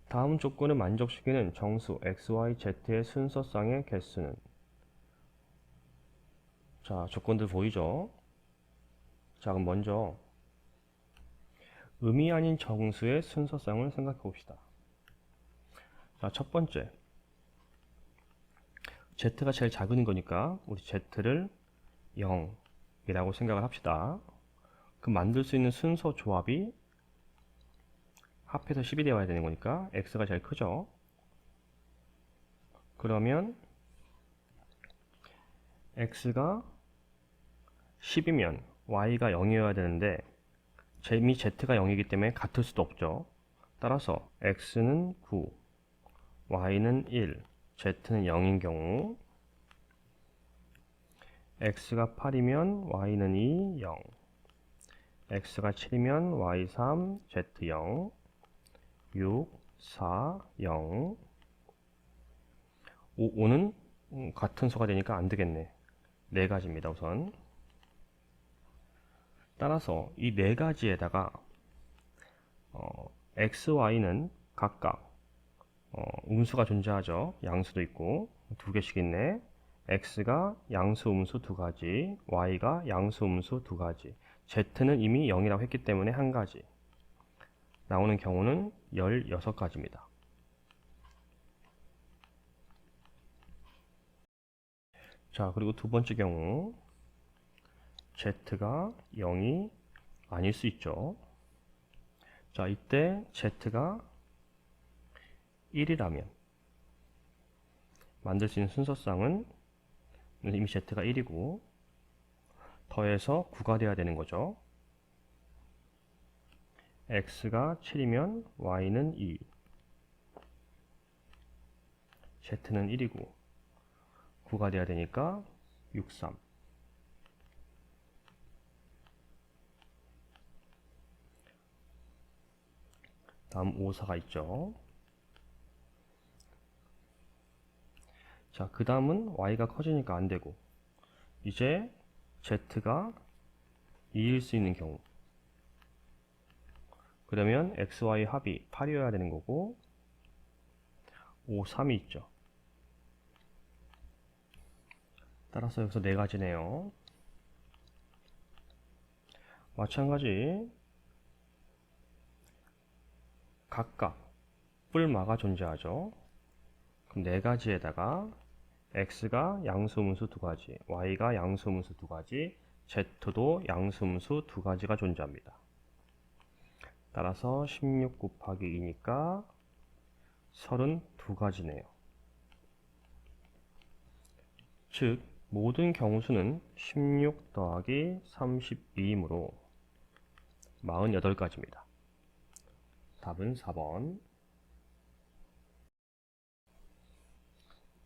다음 조건을 만족시키는 정수 x, y, z의 순서쌍의 개수는? 자, 조건들 보이죠? 자, 그럼 먼저 음이 아닌 정수의 순서쌍을 생각해 봅시다. 자, 첫 번째, z가 제일 작은 거니까 우리 z를 0이라고 생각을 합시다. 그럼 만들 수 있는 순서 조합이 합해서 10이 되어야 되는 거니까 x가 제일 크죠. 그러면 x가 10이면 y가 0이어야 되는데 이미 z가 0이기 때문에 같을 수도 없죠. 따라서 x는 9, y는 1, z는 0인 경우 x가 8이면 y는 2, 0, x가 7이면 y 3, z 0, 6, 4, 0. 5는 같은 수가 되니까 안 되겠네. 네 가지입니다, 우선. 따라서 이 네 가지에다가 x, y는 각각 음수가 존재하죠. 양수도 있고 두 개씩 있네. x가 양수, 음수 두 가지, y가 양수, 음수 두 가지, z는 이미 0이라고 했기 때문에 한 가지. 나오는 경우는 16가지입니다. 자, 그리고 두 번째 경우 z가 0이 아닐 수 있죠. 자, 이때 z가 1이라면 만들 수 있는 순서쌍은 이미 z가 1이고 더해서 9가 돼야 되는 거죠. x가 7이면 y는 2, z는 1이고 9가 돼야 되니까 6, 3. 다음 5, 4가 있죠. 자, 그 다음은 y가 커지니까 안 되고 이제 z가 2일 수 있는 경우, 그러면 x, y 합이 8이어야 되는 거고 5, 3이 있죠. 따라서 여기서 네 가지네요. 마찬가지 각각 뿔마가 존재하죠. 그럼 네 가지에다가 x가 양수음수 두 가지, y가 양수음수 두 가지, z도 양수음수 두 가지가 존재합니다. 따라서 16 곱하기 2니까 32가지네요. 즉 모든 경우수는 16 더하기 32이므로 48가지입니다. 답은 4번.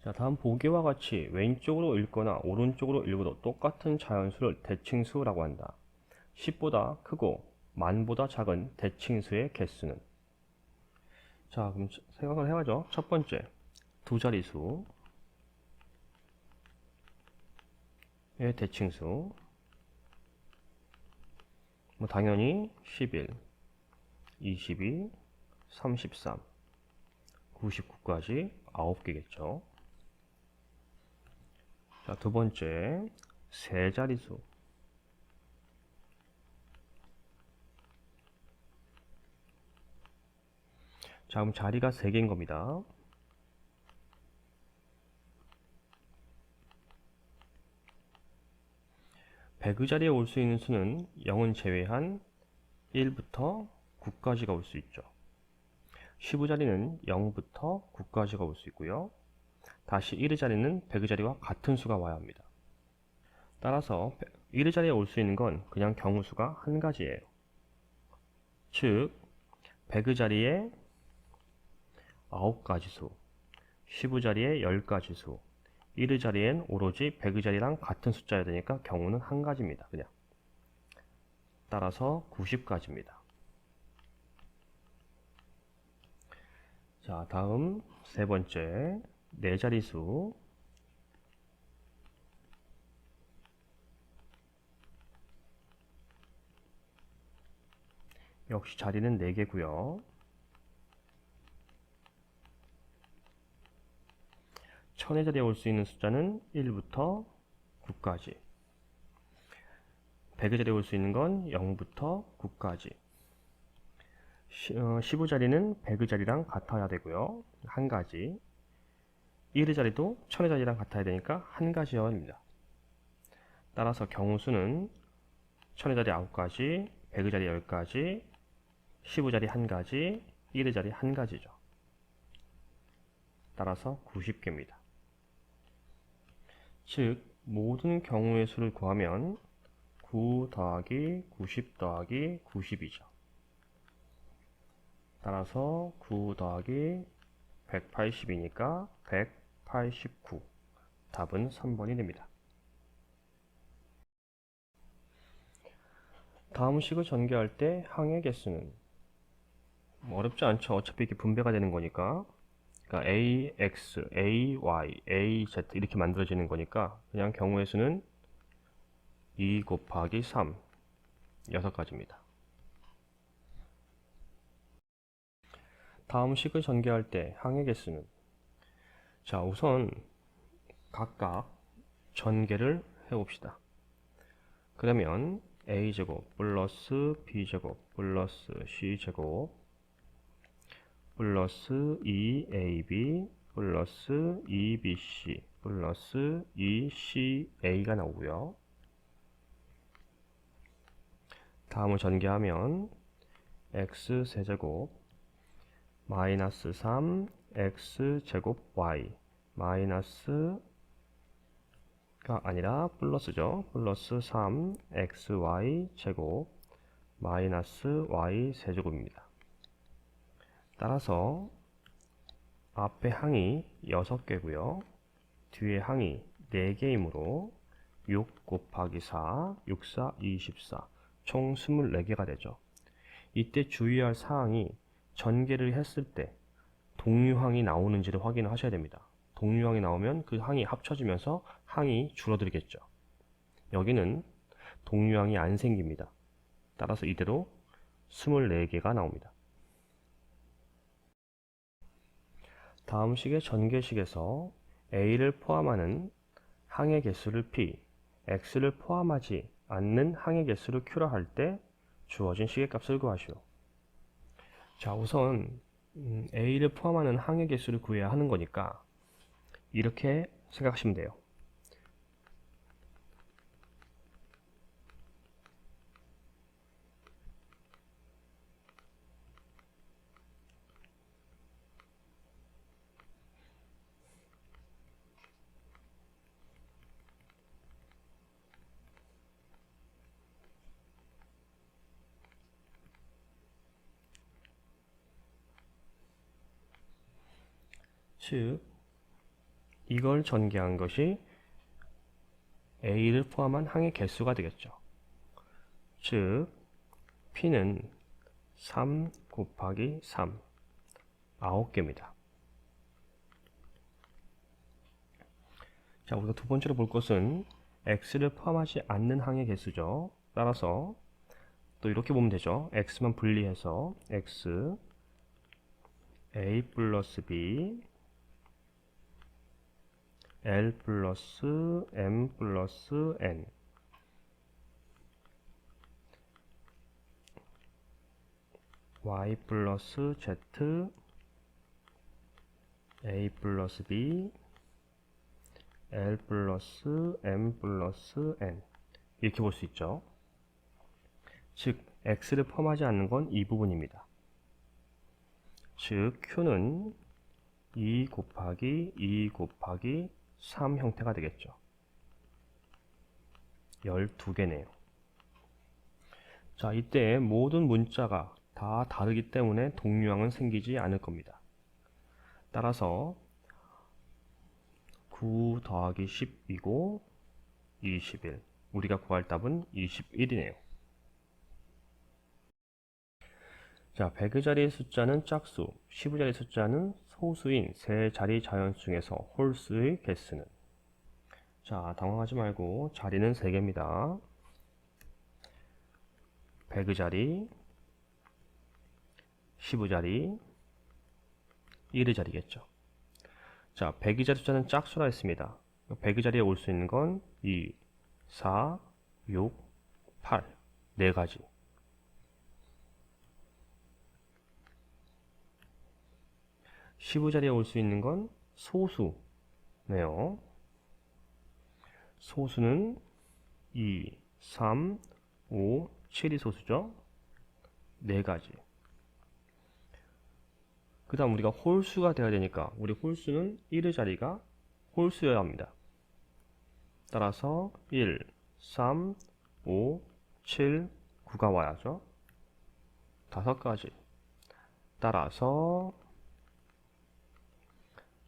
자, 다음 보기와 같이 왼쪽으로 읽거나 오른쪽으로 읽어도 똑같은 자연수를 대칭수라고 한다. 10보다 크고 만보다 작은 대칭수의 개수는? 자, 그럼 생각을 해야죠. 첫 번째, 두 자리수의 대칭수. 뭐 당연히 11, 22, 33, 99까지 9개겠죠. 자, 두 번째, 세 자리수. 자, 그럼 자리가 3개인 겁니다. 배그 자리에 올 수 있는 수는 0은 제외한 1부터 9까지가 올 수 있죠. 쉬부 자리는 0부터 9까지가 올 수 있고요. 다시 1의 자리는 배그 자리와 같은 수가 와야 합니다. 따라서 1의 자리에 올 수 있는 건 그냥 경우수가 한 가지예요. 즉 배그 자리에 9가지 수, 쉬부 자리에 10가지 수, 1의 자리엔 오로지 100의 자리랑 같은 숫자여야 되니까 경우는 한 가지입니다. 그냥. 따라서 90까지입니다. 자, 다음 세 번째, 네 자리수. 역시 자리는 4개고요. 천의 자리에 올 수 있는 숫자는 1부터 9까지. 100의 자리에 올 수 있는 건 0부터 9까지. 15 자리는 100의 자리랑 같아야 되고요. 한 가지. 1의 자리도 1000의 자리랑 같아야 되니까 한 가지여입니다. 따라서 경우수는 1000의 자리 9가지, 100의 자리 10가지, 15 자리 한 가지, 1의 자리 한 가지죠. 따라서 90개입니다. 즉 모든 경우의 수를 구하면 9 더하기 90 더하기 90이죠. 따라서 9 더하기 180이니까 189. 답은 3번이 됩니다. 다음 식을 전개할 때 항의 개수는 어렵지 않죠. 어차피 이렇게 분배가 되는 거니까. 그러니까 AX, AY, AZ 이렇게 만들어지는 거니까 그냥 경우의 수는 2 곱하기 3 6가지입니다. 다음 식을 전개할 때 항의 개수는, 자, 우선 각각 전개를 해봅시다. 그러면 A제곱 플러스 B제곱 플러스 C제곱 플러스 2AB 플러스 2BC 플러스 2CA가 나오고요. 다음을 전개하면 X세제곱 마이너스 3 X제곱 Y 마이너스가 아니라 플러스죠. 플러스 3 XY 제곱 마이너스 Y 세제곱입니다. 따라서 앞에 항이 6개고요. 뒤에 항이 4개이므로 6 곱하기 4, 6, 4, 24, 총 24개가 되죠. 이때 주의할 사항이 전개를 했을 때 동류항이 나오는지를 확인을 하셔야 됩니다. 동류항이 나오면 그 항이 합쳐지면서 항이 줄어들겠죠. 여기는 동류항이 안 생깁니다. 따라서 이대로 24개가 나옵니다. 다음 식의 전개식에서 A를 포함하는 항의 개수를 P, X를 포함하지 않는 항의 개수를 Q라 할 때 주어진 식의 값을 구하시오. 자, 우선 A를 포함하는 항의 개수를 구해야 하는 거니까 이렇게 생각하시면 돼요. 즉 이걸 전개한 것이 A를 포함한 항의 개수가 되겠죠. 즉 P는 3 곱하기 3 9개입니다. 자, 우리가 두 번째로 볼 것은 X를 포함하지 않는 항의 개수죠. 따라서 또 이렇게 보면 되죠. X만 분리해서 X A 플러스 B L 플러스 M 플러스 N Y 플러스 Z A 플러스 B L 플러스 M 플러스 N 이렇게 볼 수 있죠. 즉 X를 포함하지 않는 건 이 부분입니다. 즉 Q는 2 곱하기 2 곱하기 3 형태가 되겠죠. 12개네요. 자, 이때 모든 문자가 다 다르기 때문에 동류항은 생기지 않을 겁니다. 따라서 9 더하기 10이고 21. 우리가 구할 답은 21이네요. 자, 100의 자리의 숫자는 짝수, 10의 자리의 숫자는 소수인 세 자리 자연수 중에서 홀수의 개수는? 자, 당황하지 말고 자리는 3개입니다. 100의 자리, 10의 자리, 1의 자리겠죠. 자, 100의 자리 숫자는 짝수라 했습니다. 100의 자리에 올 수 있는 건 2, 4, 6, 8. 4가지. 10의 자리에 올 수 있는 건 소수네요. 소수는 2, 3, 5, 7이 소수죠. 4가지. 그 다음 우리가 홀수가 되어야 되니까 우리 홀수는 1의 자리가 홀수여야 합니다. 따라서 1, 3, 5, 7, 9가 와야죠. 5가지. 따라서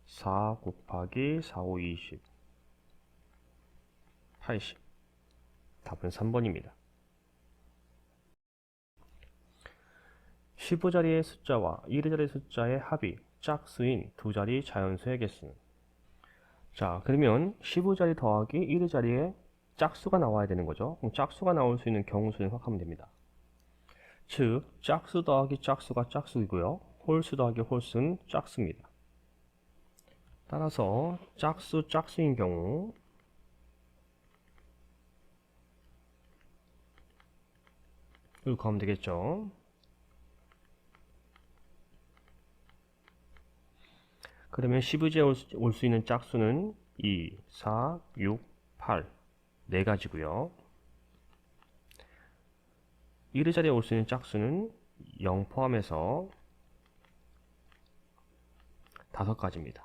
4 곱하기 4, 5, 20, 80. 답은 3번입니다. 15자리의 숫자와 1의 자리 숫자의 합이 짝수인 두 자리 자연수의 개수는? 자, 그러면 15자리 더하기 1의 자리에 짝수가 나와야 되는 거죠. 그럼 짝수가 나올 수 있는 경우수를 생각하면 됩니다. 즉, 짝수 더하기 짝수가 짝수이고요. 홀수 더하기 홀수는 짝수입니다. 따라서 짝수 짝수인 경우 이렇게 하면 되겠죠. 그러면 15지에 올 수 있는 짝수는 2, 4, 6, 8 4가지고요. 1의 자리에 올 수 있는 짝수는 0 포함해서 5가지입니다.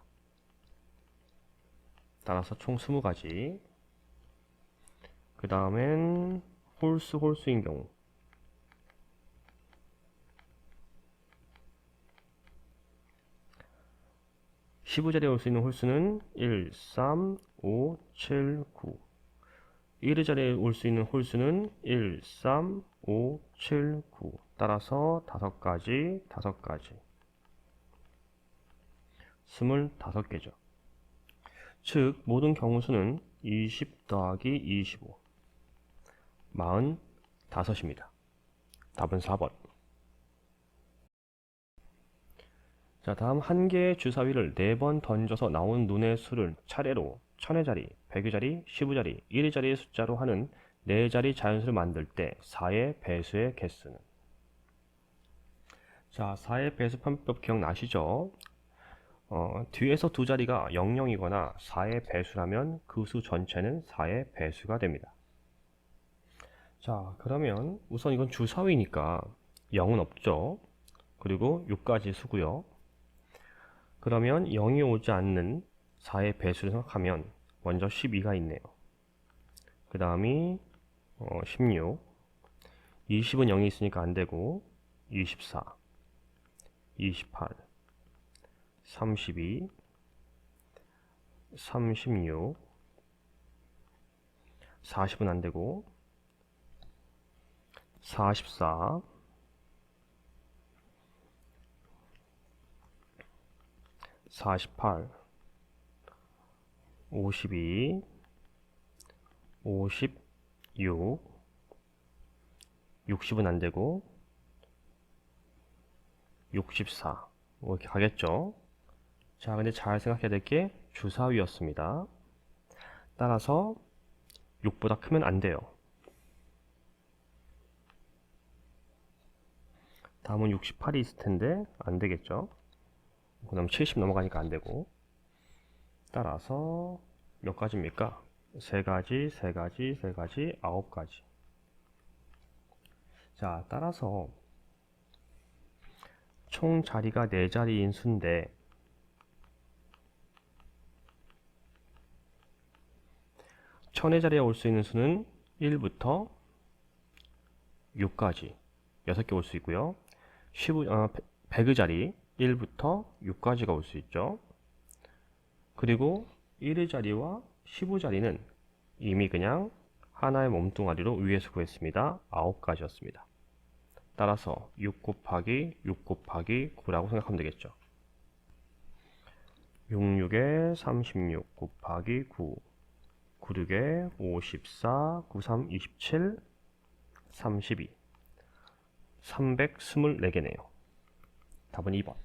따라서 총 20가지. 그 다음엔 홀수인 경우 15자리에 올 수 있는 홀수는 1, 3, 5, 7, 9. 1의 자리에 올 수 있는 홀수는 1, 3, 5, 7, 9. 따라서 5가지, 5가지. 25개죠. 즉, 모든 경우수는 20 더하기 25. 45입니다. 답은 4번. 자, 다음 한 개의 주사위를 4번 던져서 나온 눈의 수를 차례로 1000의 자리, 100의 자리, 10의 자리, 1의 자리의 숫자로 하는 4자리 자연수를 만들 때 4의 배수의 개수는? 자, 4의 배수 편법 기억나시죠? 뒤에서 두 자리가 00이거나 4의 배수라면 그 수 전체는 4의 배수가 됩니다. 자, 그러면 우선 이건 주사위니까 0은 없죠. 그리고 6가지 수고요. 그러면 0이 오지 않는 4의 배수를 생각하면 먼저 12가 있네요. 그 다음이 16, 20은 0이 있으니까 안되고 24, 28, 32, 36, 40은 안되고 44, 48, 52, 56, 60은 안되고 64 이렇게 가겠죠. 자, 근데 잘 생각해야 될 게 주사위였습니다. 따라서 6보다 크면 안돼요. 다음은 68이 있을텐데 안되겠죠. 그 다음 70 넘어가니까 안되고. 따라서 몇 가지입니까? 3가지, 3가지, 3가지, 9가지. 자, 따라서 총 자리가 4자리인 수인데 1000의 자리에 올 수 있는 수는 1부터 6까지 6개 올 수 있고요. 100의 자리 1부터 6까지가 올 수 있죠. 그리고 1의 자리와 10의 자리는 이미 그냥 하나의 몸뚱아리로 위에서 구했습니다. 9가지였습니다. 따라서 6 곱하기 6 곱하기 9라고 생각하면 되겠죠. 66에 36 곱하기 9, 96에 54, 93, 27, 32, 324개네요. 답은 2번.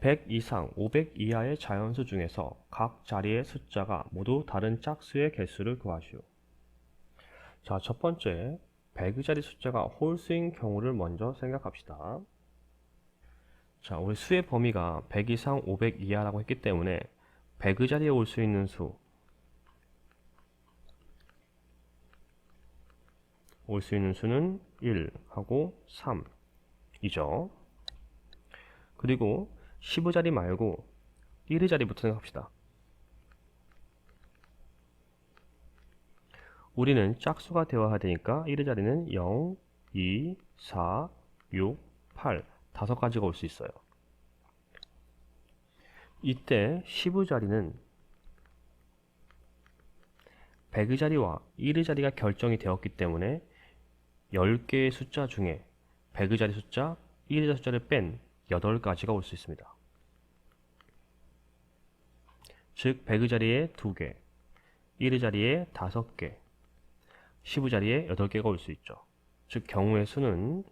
100 이상 500 이하의 자연수 중에서 각 자리의 숫자가 모두 다른 짝수의 개수를 구하시오. 자, 첫 번째 100의 자리 숫자가 홀수인 경우를 먼저 생각합시다. 자, 우리 수의 범위가 100 이상 500 이하라고 했기 때문에 100의 자리에 올 수 있는 수, 올 수 있는 수는 1 하고 3이죠. 그리고 10의 자리 말고 1의 자리부터 생각합시다. 우리는 짝수가 되어야 되니까 1의 자리는 0, 2, 4, 6, 8 다섯 가지가 올 수 있어요. 이때 10의 자리는 100의 자리와 1의 자리가 결정이 되었기 때문에 10개의 숫자 중에 100의 자리 숫자, 1의 자리 숫자를 뺀 8가지가 올 수 있습니다. 즉 100의 자리에 2개, 1의 자리에 5개, 10의 자리에 8개가 올 수 있죠. 즉 경우의 수는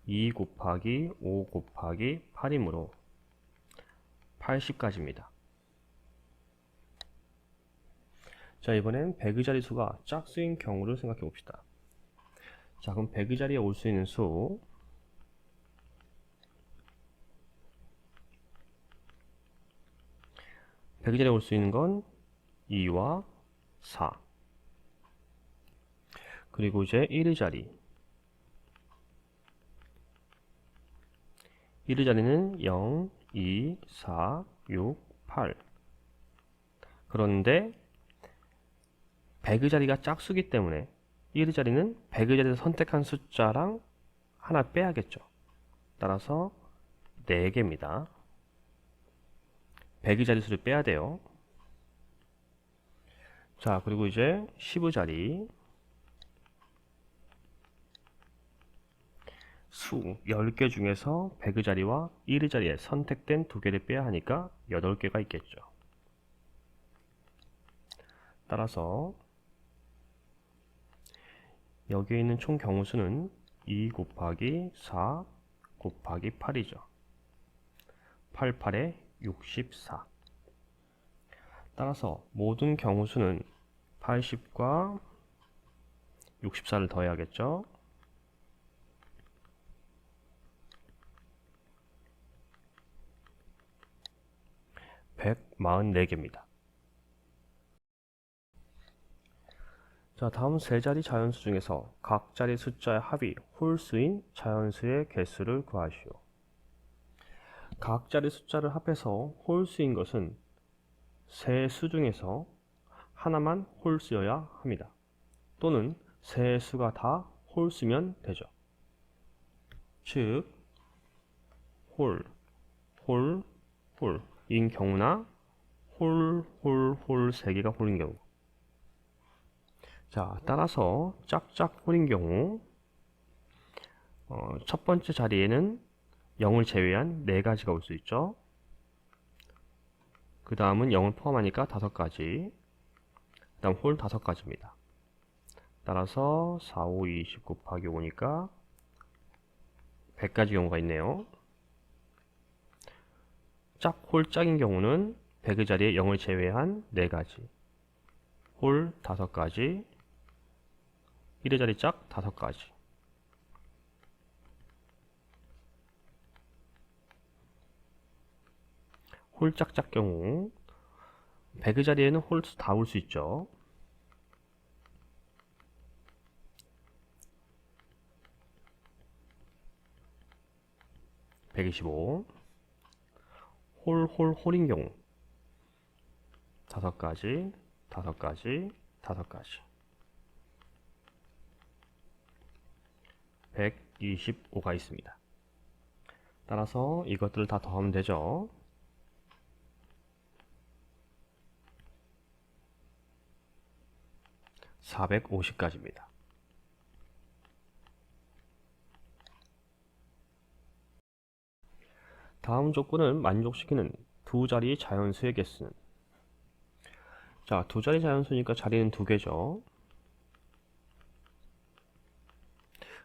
2 곱하기 5 곱하기 8이므로 80가지입니다. 자, 이번엔 100의 자리 수가 짝수인 경우를 생각해 봅시다. 자, 그럼 100의 자리에 올 수 있는 수, 100의 자리에 올 수 있는 건 2와 4. 그리고 이제 1의 자리. 1의 자리는 0, 2, 4, 6, 8. 그런데 100의 자리가 짝수기 때문에 1의 자리는 100의 자리에서 선택한 숫자랑 하나 빼야겠죠. 따라서 4개입니다. 100의 자리수를 빼야 돼요. 자, 그리고 이제 10의 자리. 수 10개 중에서 100의 자리와 1의 자리에 선택된 2개를 빼야 하니까 8개가 있겠죠. 따라서 여기에 있는 총 경우수는 2 곱하기 4 곱하기 8이죠. 8, 8에 64. 따라서 모든 경우수는 80과 64를 더해야겠죠. 144개입니다. 자, 다음 세 자리 자연수 중에서 각 자리 숫자의 합이 홀수인 자연수의 개수를 구하시오. 각 자리 숫자를 합해서 홀수인 것은 세 수 중에서 하나만 홀수여야 합니다. 또는 세 수가 다 홀수면 되죠. 즉 홀, 홀, 홀인 경우나 홀, 세 개가 홀인 경우. 자, 따라서 짝짝 홀인 경우 첫 번째 자리에는 0을 제외한 4가지가 올 수 있죠. 그 다음은 0을 포함하니까 5가지. 그 다음 홀 5가지입니다. 따라서 4, 5, 20 곱하기 5니까 100가지 경우가 있네요. 짝, 홀, 짝인 경우는 100의 자리에 0을 제외한 4가지. 홀 5가지. 1의 자리 짝 5가지. 홀짝짝 경우 100의 자리에는 홀 다 올 수 있죠. (125) 홀인 경우 5가지 5가지 5가지 125가 있습니다. 따라서 이것들을 다 더하면 되죠. 450까지입니다. 다음 조건을 만족시키는 두 자리 자연수의 개수는, 자, 두 자리 자연수니까 자리는 두 개죠.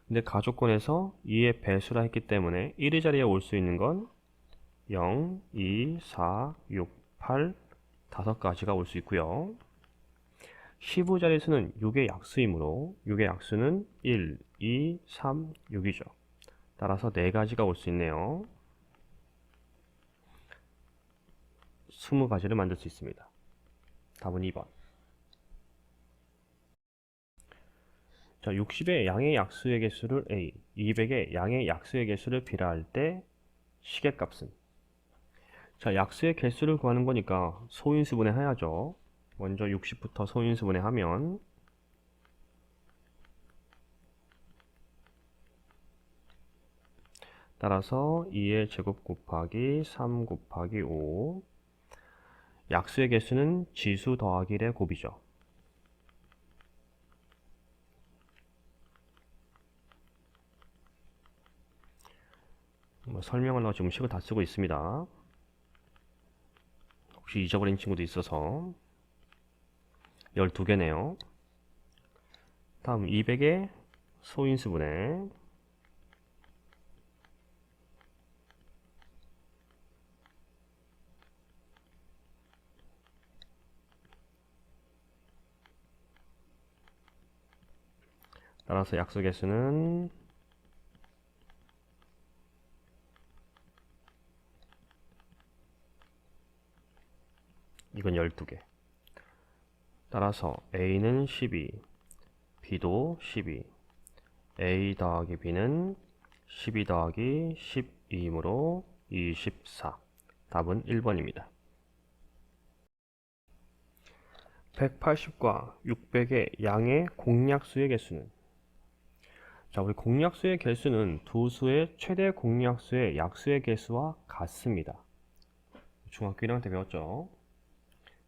근데 가조건에서 2의 배수라 했기 때문에 1의 자리에 올 수 있는 건 0, 2, 4, 6, 8, 5가지가 올 수 있고요. 15 자릿수는 6의 약수이므로 6의 약수는 1, 2, 3, 6이죠. 따라서 4가지가 올 수 있네요. 20가지를 만들 수 있습니다. 답은 2번. 자, 60의 양의 약수의 개수를 A, 200의 양의 약수의 개수를 B라 할 때 시계값은, 자, 약수의 개수를 구하는 거니까 소인수분해 해야죠. 먼저 60부터 소인수분해 하면 따라서 2의 제곱 곱하기 3 곱하기 5, 약수의 개수는 지수 더하기 1의 곱이죠. 설명하려고 지금 식을 다 쓰고 있습니다. 혹시 잊어버린 친구도 있어서 12개네요. 다음 200의 소인수분해, 따라서 약수 개수는 이건 12개. 따라서 A는 12, B도 12, A 더하기 B는 12 더하기 12이므로 24. 답은 1번입니다. 180과 600의 양의 공약수의 개수는, 자, 우리 공약수의 개수는 두 수의 최대 공약수의 약수의 개수와 같습니다. 중학교 1학년 때 배웠죠.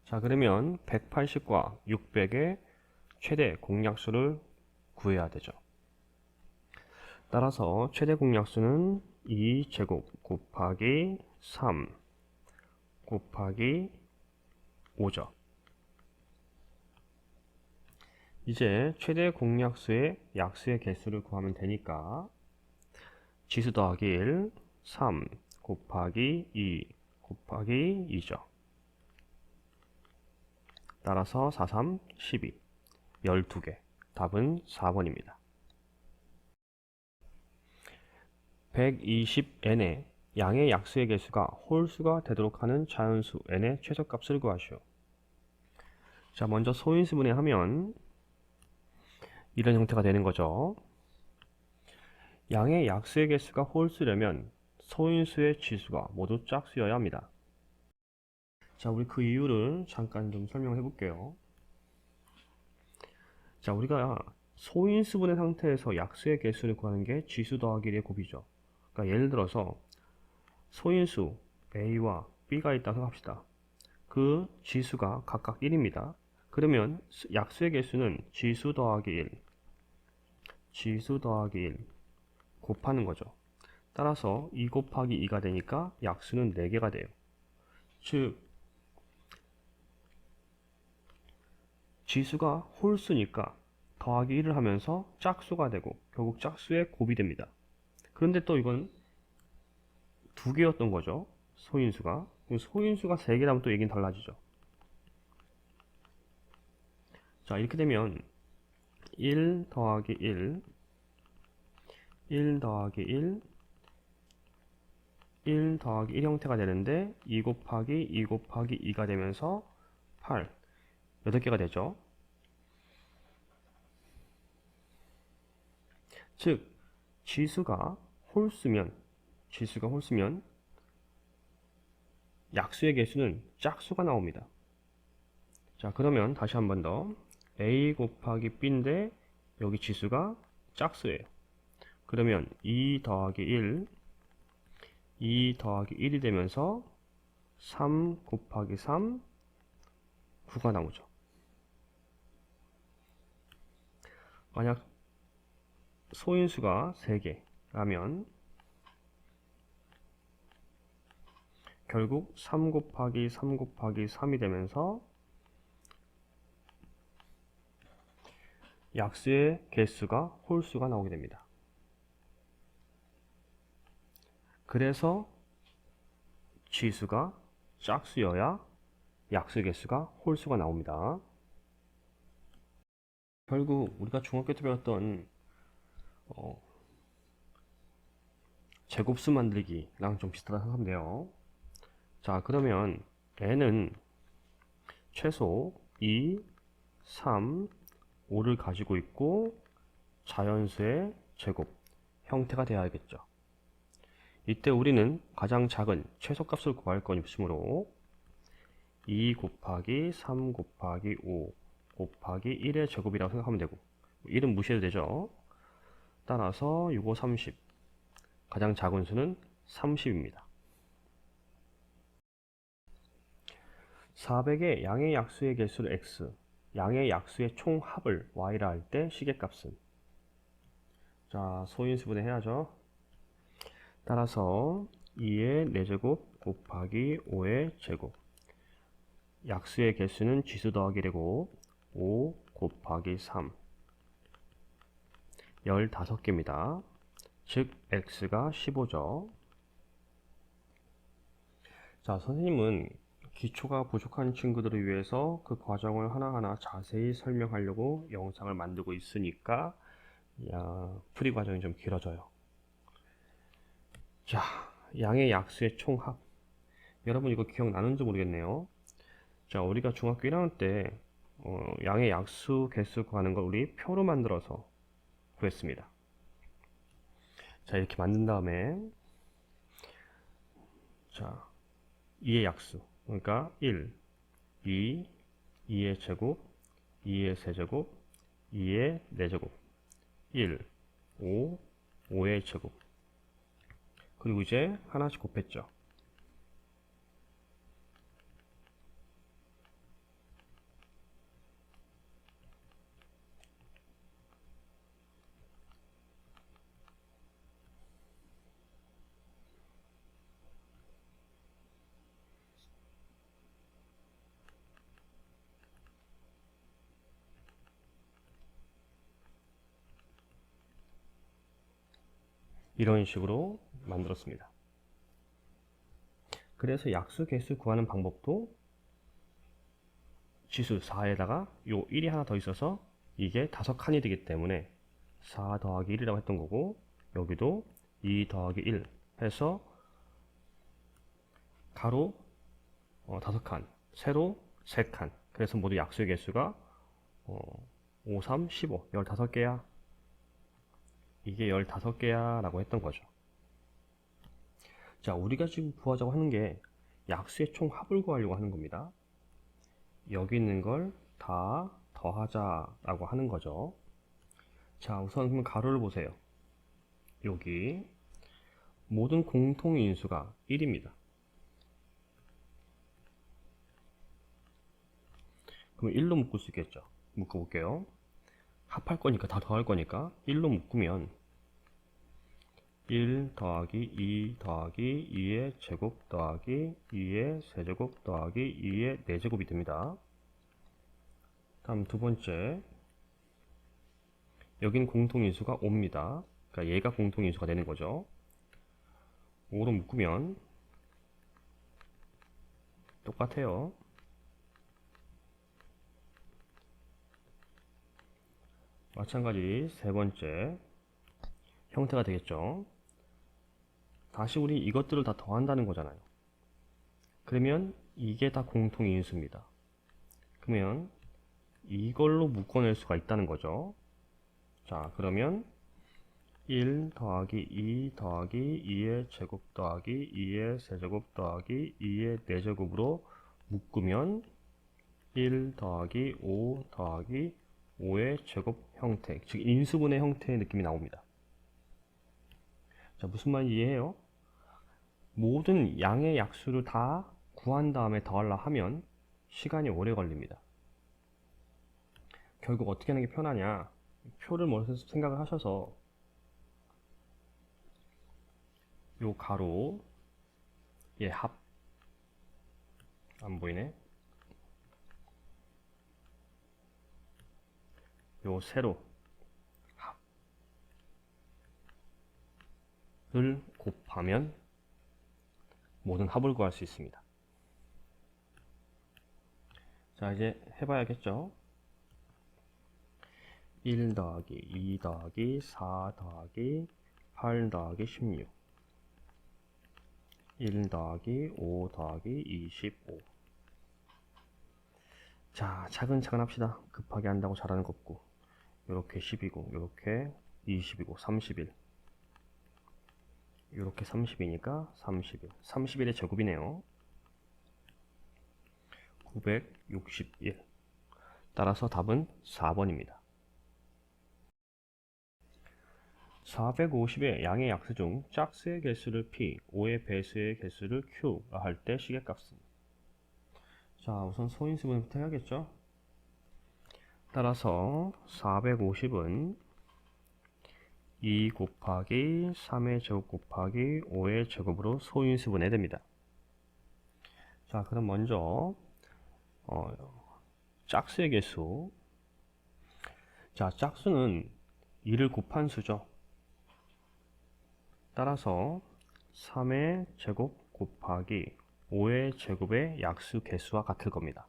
자, 그러면 180과 600의 최대 공약수를 구해야 되죠. 따라서 최대 공약수는 2제곱 곱하기 3 곱하기 5죠. 이제 최대 공약수의 약수의 개수를 구하면 되니까 지수 더하기 1, 3 곱하기 2 곱하기 2죠. 따라서 4, 3, 12, 12개. 답은 4번입니다. 120n의 양의 약수의 개수가 홀수가 되도록 하는 자연수 n의 최소값을 구하시오. 자, 먼저 소인수분해 하면 이런 형태가 되는 거죠. 양의 약수의 개수가 홀수려면 소인수의 지수가 모두 짝수여야 합니다. 자, 우리 그 이유를 잠깐 좀 설명해 볼게요. 자, 우리가 소인수분해 상태에서 약수의 개수를 구하는 게 지수 더하기 1의 곱이죠. 그러니까 예를 들어서 소인수 A와 B가 있다고 합시다. 그 지수가 각각 1입니다. 그러면 약수의 개수는 지수 더하기 1, 지수 더하기 1 곱하는 거죠. 따라서 2 곱하기 2가 되니까 약수는 4개가 돼요. 즉 지수가 홀수니까 더하기 1을 하면서 짝수가 되고 결국 짝수의 곱이 됩니다. 그런데 또 이건 2개였던 거죠. 소인수가. 소인수가 3개라면 또 얘기는 달라지죠. 자, 이렇게 되면 1 더하기 1, 1 더하기 1, 1 더하기 1 형태가 되는데 2 곱하기 2 곱하기 2가 되면서 8, 8개가 되죠. 즉 지수가 홀수면 약수의 개수는 짝수가 나옵니다. 자, 그러면 다시 한 번 더 A 곱하기 B인데 여기 지수가 짝수예요. 그러면 2 더하기 1, 2 더하기 1이 되면서 3 곱하기 3, 9가 나오죠. 만약 소인수가 3개라면 결국 3 곱하기 3 곱하기 3이 되면서 약수의 개수가 홀수가 나오게 됩니다. 그래서 지수가 짝수여야 약수 개수가 홀수가 나옵니다. 결국 우리가 중학교 때 배웠던 제곱수 만들기랑 좀 비슷하다 생각하면 돼요. 자, 그러면 n은 최소 2, 3, 5를 가지고 있고 자연수의 제곱 형태가 되어야겠죠. 이때 우리는 가장 작은 최소값을 구할 것이므로 2 곱하기 3 곱하기 5 곱하기 1의 제곱이라고 생각하면 되고 1은 무시해도 되죠. 따라서 6, 5, 30 가장 작은 수는 30입니다. 400의 양의 약수의 개수를 x, 양의 약수의 총합을 y라 할 때 시계값은, 자, 소인수분해 해야죠. 따라서 2의 4제곱 곱하기 5의 제곱, 약수의 개수는 지수 더하기 되고 5 곱하기 3, 15개입니다. 즉 x가 15죠. 자, 선생님은 기초가 부족한 친구들을 위해서 그 과정을 하나하나 자세히 설명하려고 영상을 만들고 있으니까 풀이 과정이 좀 길어져요. 자, 양의 약수의 총합. 여러분 이거 기억나는지 모르겠네요. 자, 우리가 중학교 1학년 때 양의 약수 개수 구하는 걸 우리 표로 만들어서 구했습니다. 자, 이렇게 만든 다음에 자, 2의 약수, 그러니까 1, 2, 2의 제곱, 2의 세제곱, 2의 4제곱, 1, 5, 5의 제곱. 그리고 이제 하나씩 곱했죠. 이런 식으로 만들었습니다. 그래서 약수 개수 구하는 방법도 지수 4에다가 요 1이 하나 더 있어서 이게 5칸이 되기 때문에 4 더하기 1이라고 했던 거고, 여기도 2 더하기 1 해서 가로 5칸, 세로 3칸. 그래서 모두 약수의 개수가 5, 3, 15, 15개야. 이게 15개야 라고 했던 거죠. 자, 우리가 지금 구하자고 하는 게 약수의 총합을 구하려고 하는 겁니다. 여기 있는 걸 다 더하자 라고 하는 거죠. 자, 우선 그러면 가로를 보세요. 여기 모든 공통인수가 1입니다. 그럼 1로 묶을 수 있겠죠. 묶어볼게요. 합할 거니까, 다 더할 거니까 1로 묶으면 1 더하기 2 더하기 2의 제곱 더하기 2의 세제곱 더하기 2의 4제곱이 됩니다. 다음 두 번째, 여긴 공통인수가 5입니다. 그러니까 얘가 공통인수가 되는 거죠. 5로 묶으면 똑같아요. 마찬가지 세 번째 형태가 되겠죠. 다시 우리 이것들을 다 더한다는 거잖아요. 그러면 이게 다 공통인수입니다. 그러면 이걸로 묶어낼 수가 있다는 거죠. 자, 그러면 1 더하기 2 더하기 2의 제곱 더하기 2의 세제곱 더하기 2의 4제곱으로 묶으면 1 더하기 5 더하기 5의 제곱 형태, 즉 인수분해 형태의 느낌이 나옵니다. 자, 무슨 말인지 이해해요? 모든 양의 약수를 다 구한 다음에 더하려 하면 시간이 오래 걸립니다. 결국 어떻게 하는 게 편하냐, 표를 먼저 생각을 하셔서 요 가로 얘 합 안 보이네, 요 세로 합을 곱하면 모든 합을 구할 수 있습니다. 자, 이제 해봐야겠죠. 1 더하기 2 더하기 4 더하기 8 더하기 16, 1 더하기 5 더하기 25. 자, 차근차근 합시다. 급하게 한다고 잘하는 거 없고. 요렇게 10이고 요렇게 20이고 31, 요렇게 30이니까 31, 31의 제곱이네요. 961. 따라서 답은 4번입니다. 450의 양의 약수 중 짝수의 개수를 P, 5의 배수의 개수를 Q라 할 때 시계값은. 자, 우선 소인수분부터 해야겠죠. 따라서 450은 2 곱하기 3의 제곱 곱하기 5의 제곱으로 소인수분해 됩니다. 자, 그럼 먼저 짝수의 개수. 자, 짝수는 2를 곱한 수죠. 따라서 3의 제곱 곱하기 5의 제곱의 약수 개수와 같을 겁니다.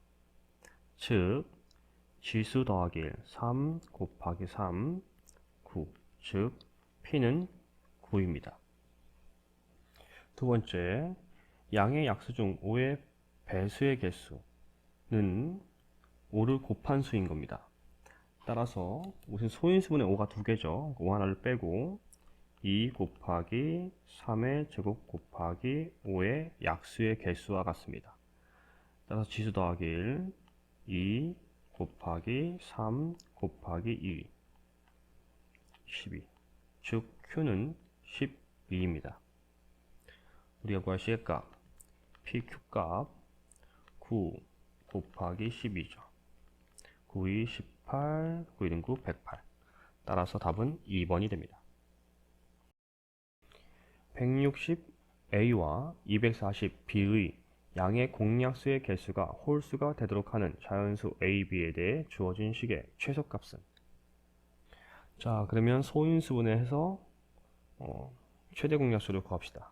즉 지수 더하기 1, 3 곱하기 3, 9. 즉 P는 9입니다. 두 번째, 양의 약수 중 5의 배수의 개수는 5를 곱한 수인 겁니다. 따라서 우선 소인수분의 5가 두 개죠. 5 하나를 빼고 2 곱하기 3의 제곱 곱하기 5의 약수의 개수와 같습니다. 따라서 지수 더하기 1, 2 곱하기 3 곱하기 2, 12. 즉 Q는 12입니다. 우리가 구할 시계값 PQ값 9 곱하기 12죠. 9, 2, 18, 9, 1, 9, 108. 따라서 답은 2번이 됩니다. 160A와 240B의 양의 공약수의 개수가 홀수가 되도록 하는 자연수 A, B에 대해 주어진 식의 최소값은. 자, 그러면 소인수분해해서 최대 공약수를 구합시다.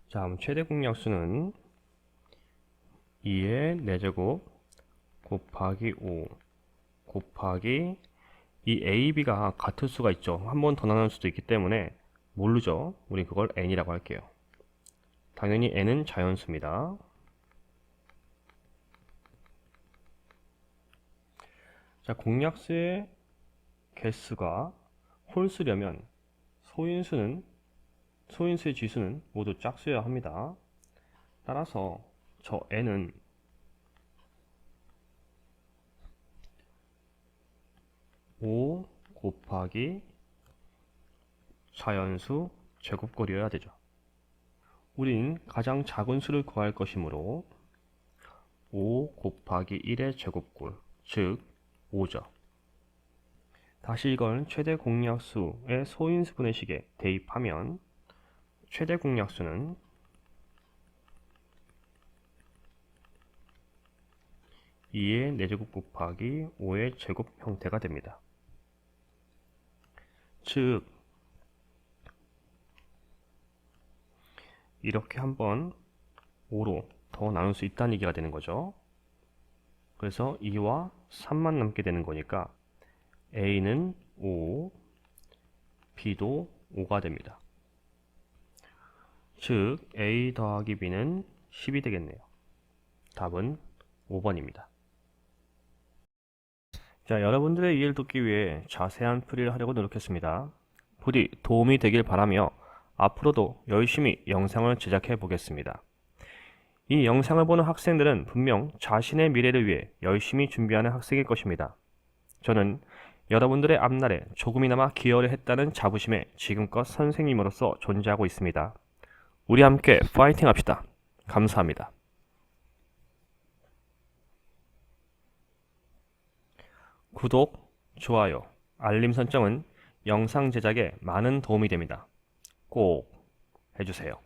자, 그럼 최대 공약수는 2의 4제곱 곱하기 5 곱하기 이 A, B가 같을 수가 있죠. 한 번 더 나눌 수도 있기 때문에 모르죠. 우리 그걸 N이라고 할게요. 당연히 N은 자연수입니다. 자, 공약수의 개수가 홀수려면 소인수의 지수는 모두 짝수여야 합니다. 따라서 저 N은 5 곱하기 자연수 제곱꼴이어야 되죠. 우린 가장 작은 수를 구할 것이므로 5 곱하기 1의 제곱꼴, 즉 5죠. 다시 이걸 최대 공약수의 소인수분의 식에 대입하면 최대 공약수는 2의 4제곱 곱하기 5의 제곱 형태가 됩니다. 즉 이렇게 한번 5로 더 나눌 수 있다는 얘기가 되는 거죠. 그래서 2와 3만 남게 되는 거니까 A는 5, B도 5가 됩니다. 즉 A 더하기 B는 10이 되겠네요. 답은 5번입니다. 자, 여러분들의 이해를 돕기 위해 자세한 풀이를 하려고 노력했습니다. 부디 도움이 되길 바라며 앞으로도 열심히 영상을 제작해 보겠습니다. 이 영상을 보는 학생들은 분명 자신의 미래를 위해 열심히 준비하는 학생일 것입니다. 저는 여러분들의 앞날에 조금이나마 기여를 했다는 자부심에 지금껏 선생님으로서 존재하고 있습니다. 우리 함께 파이팅 합시다. 감사합니다. 구독, 좋아요, 알림 설정은 영상 제작에 많은 도움이 됩니다. 꼭 해주세요.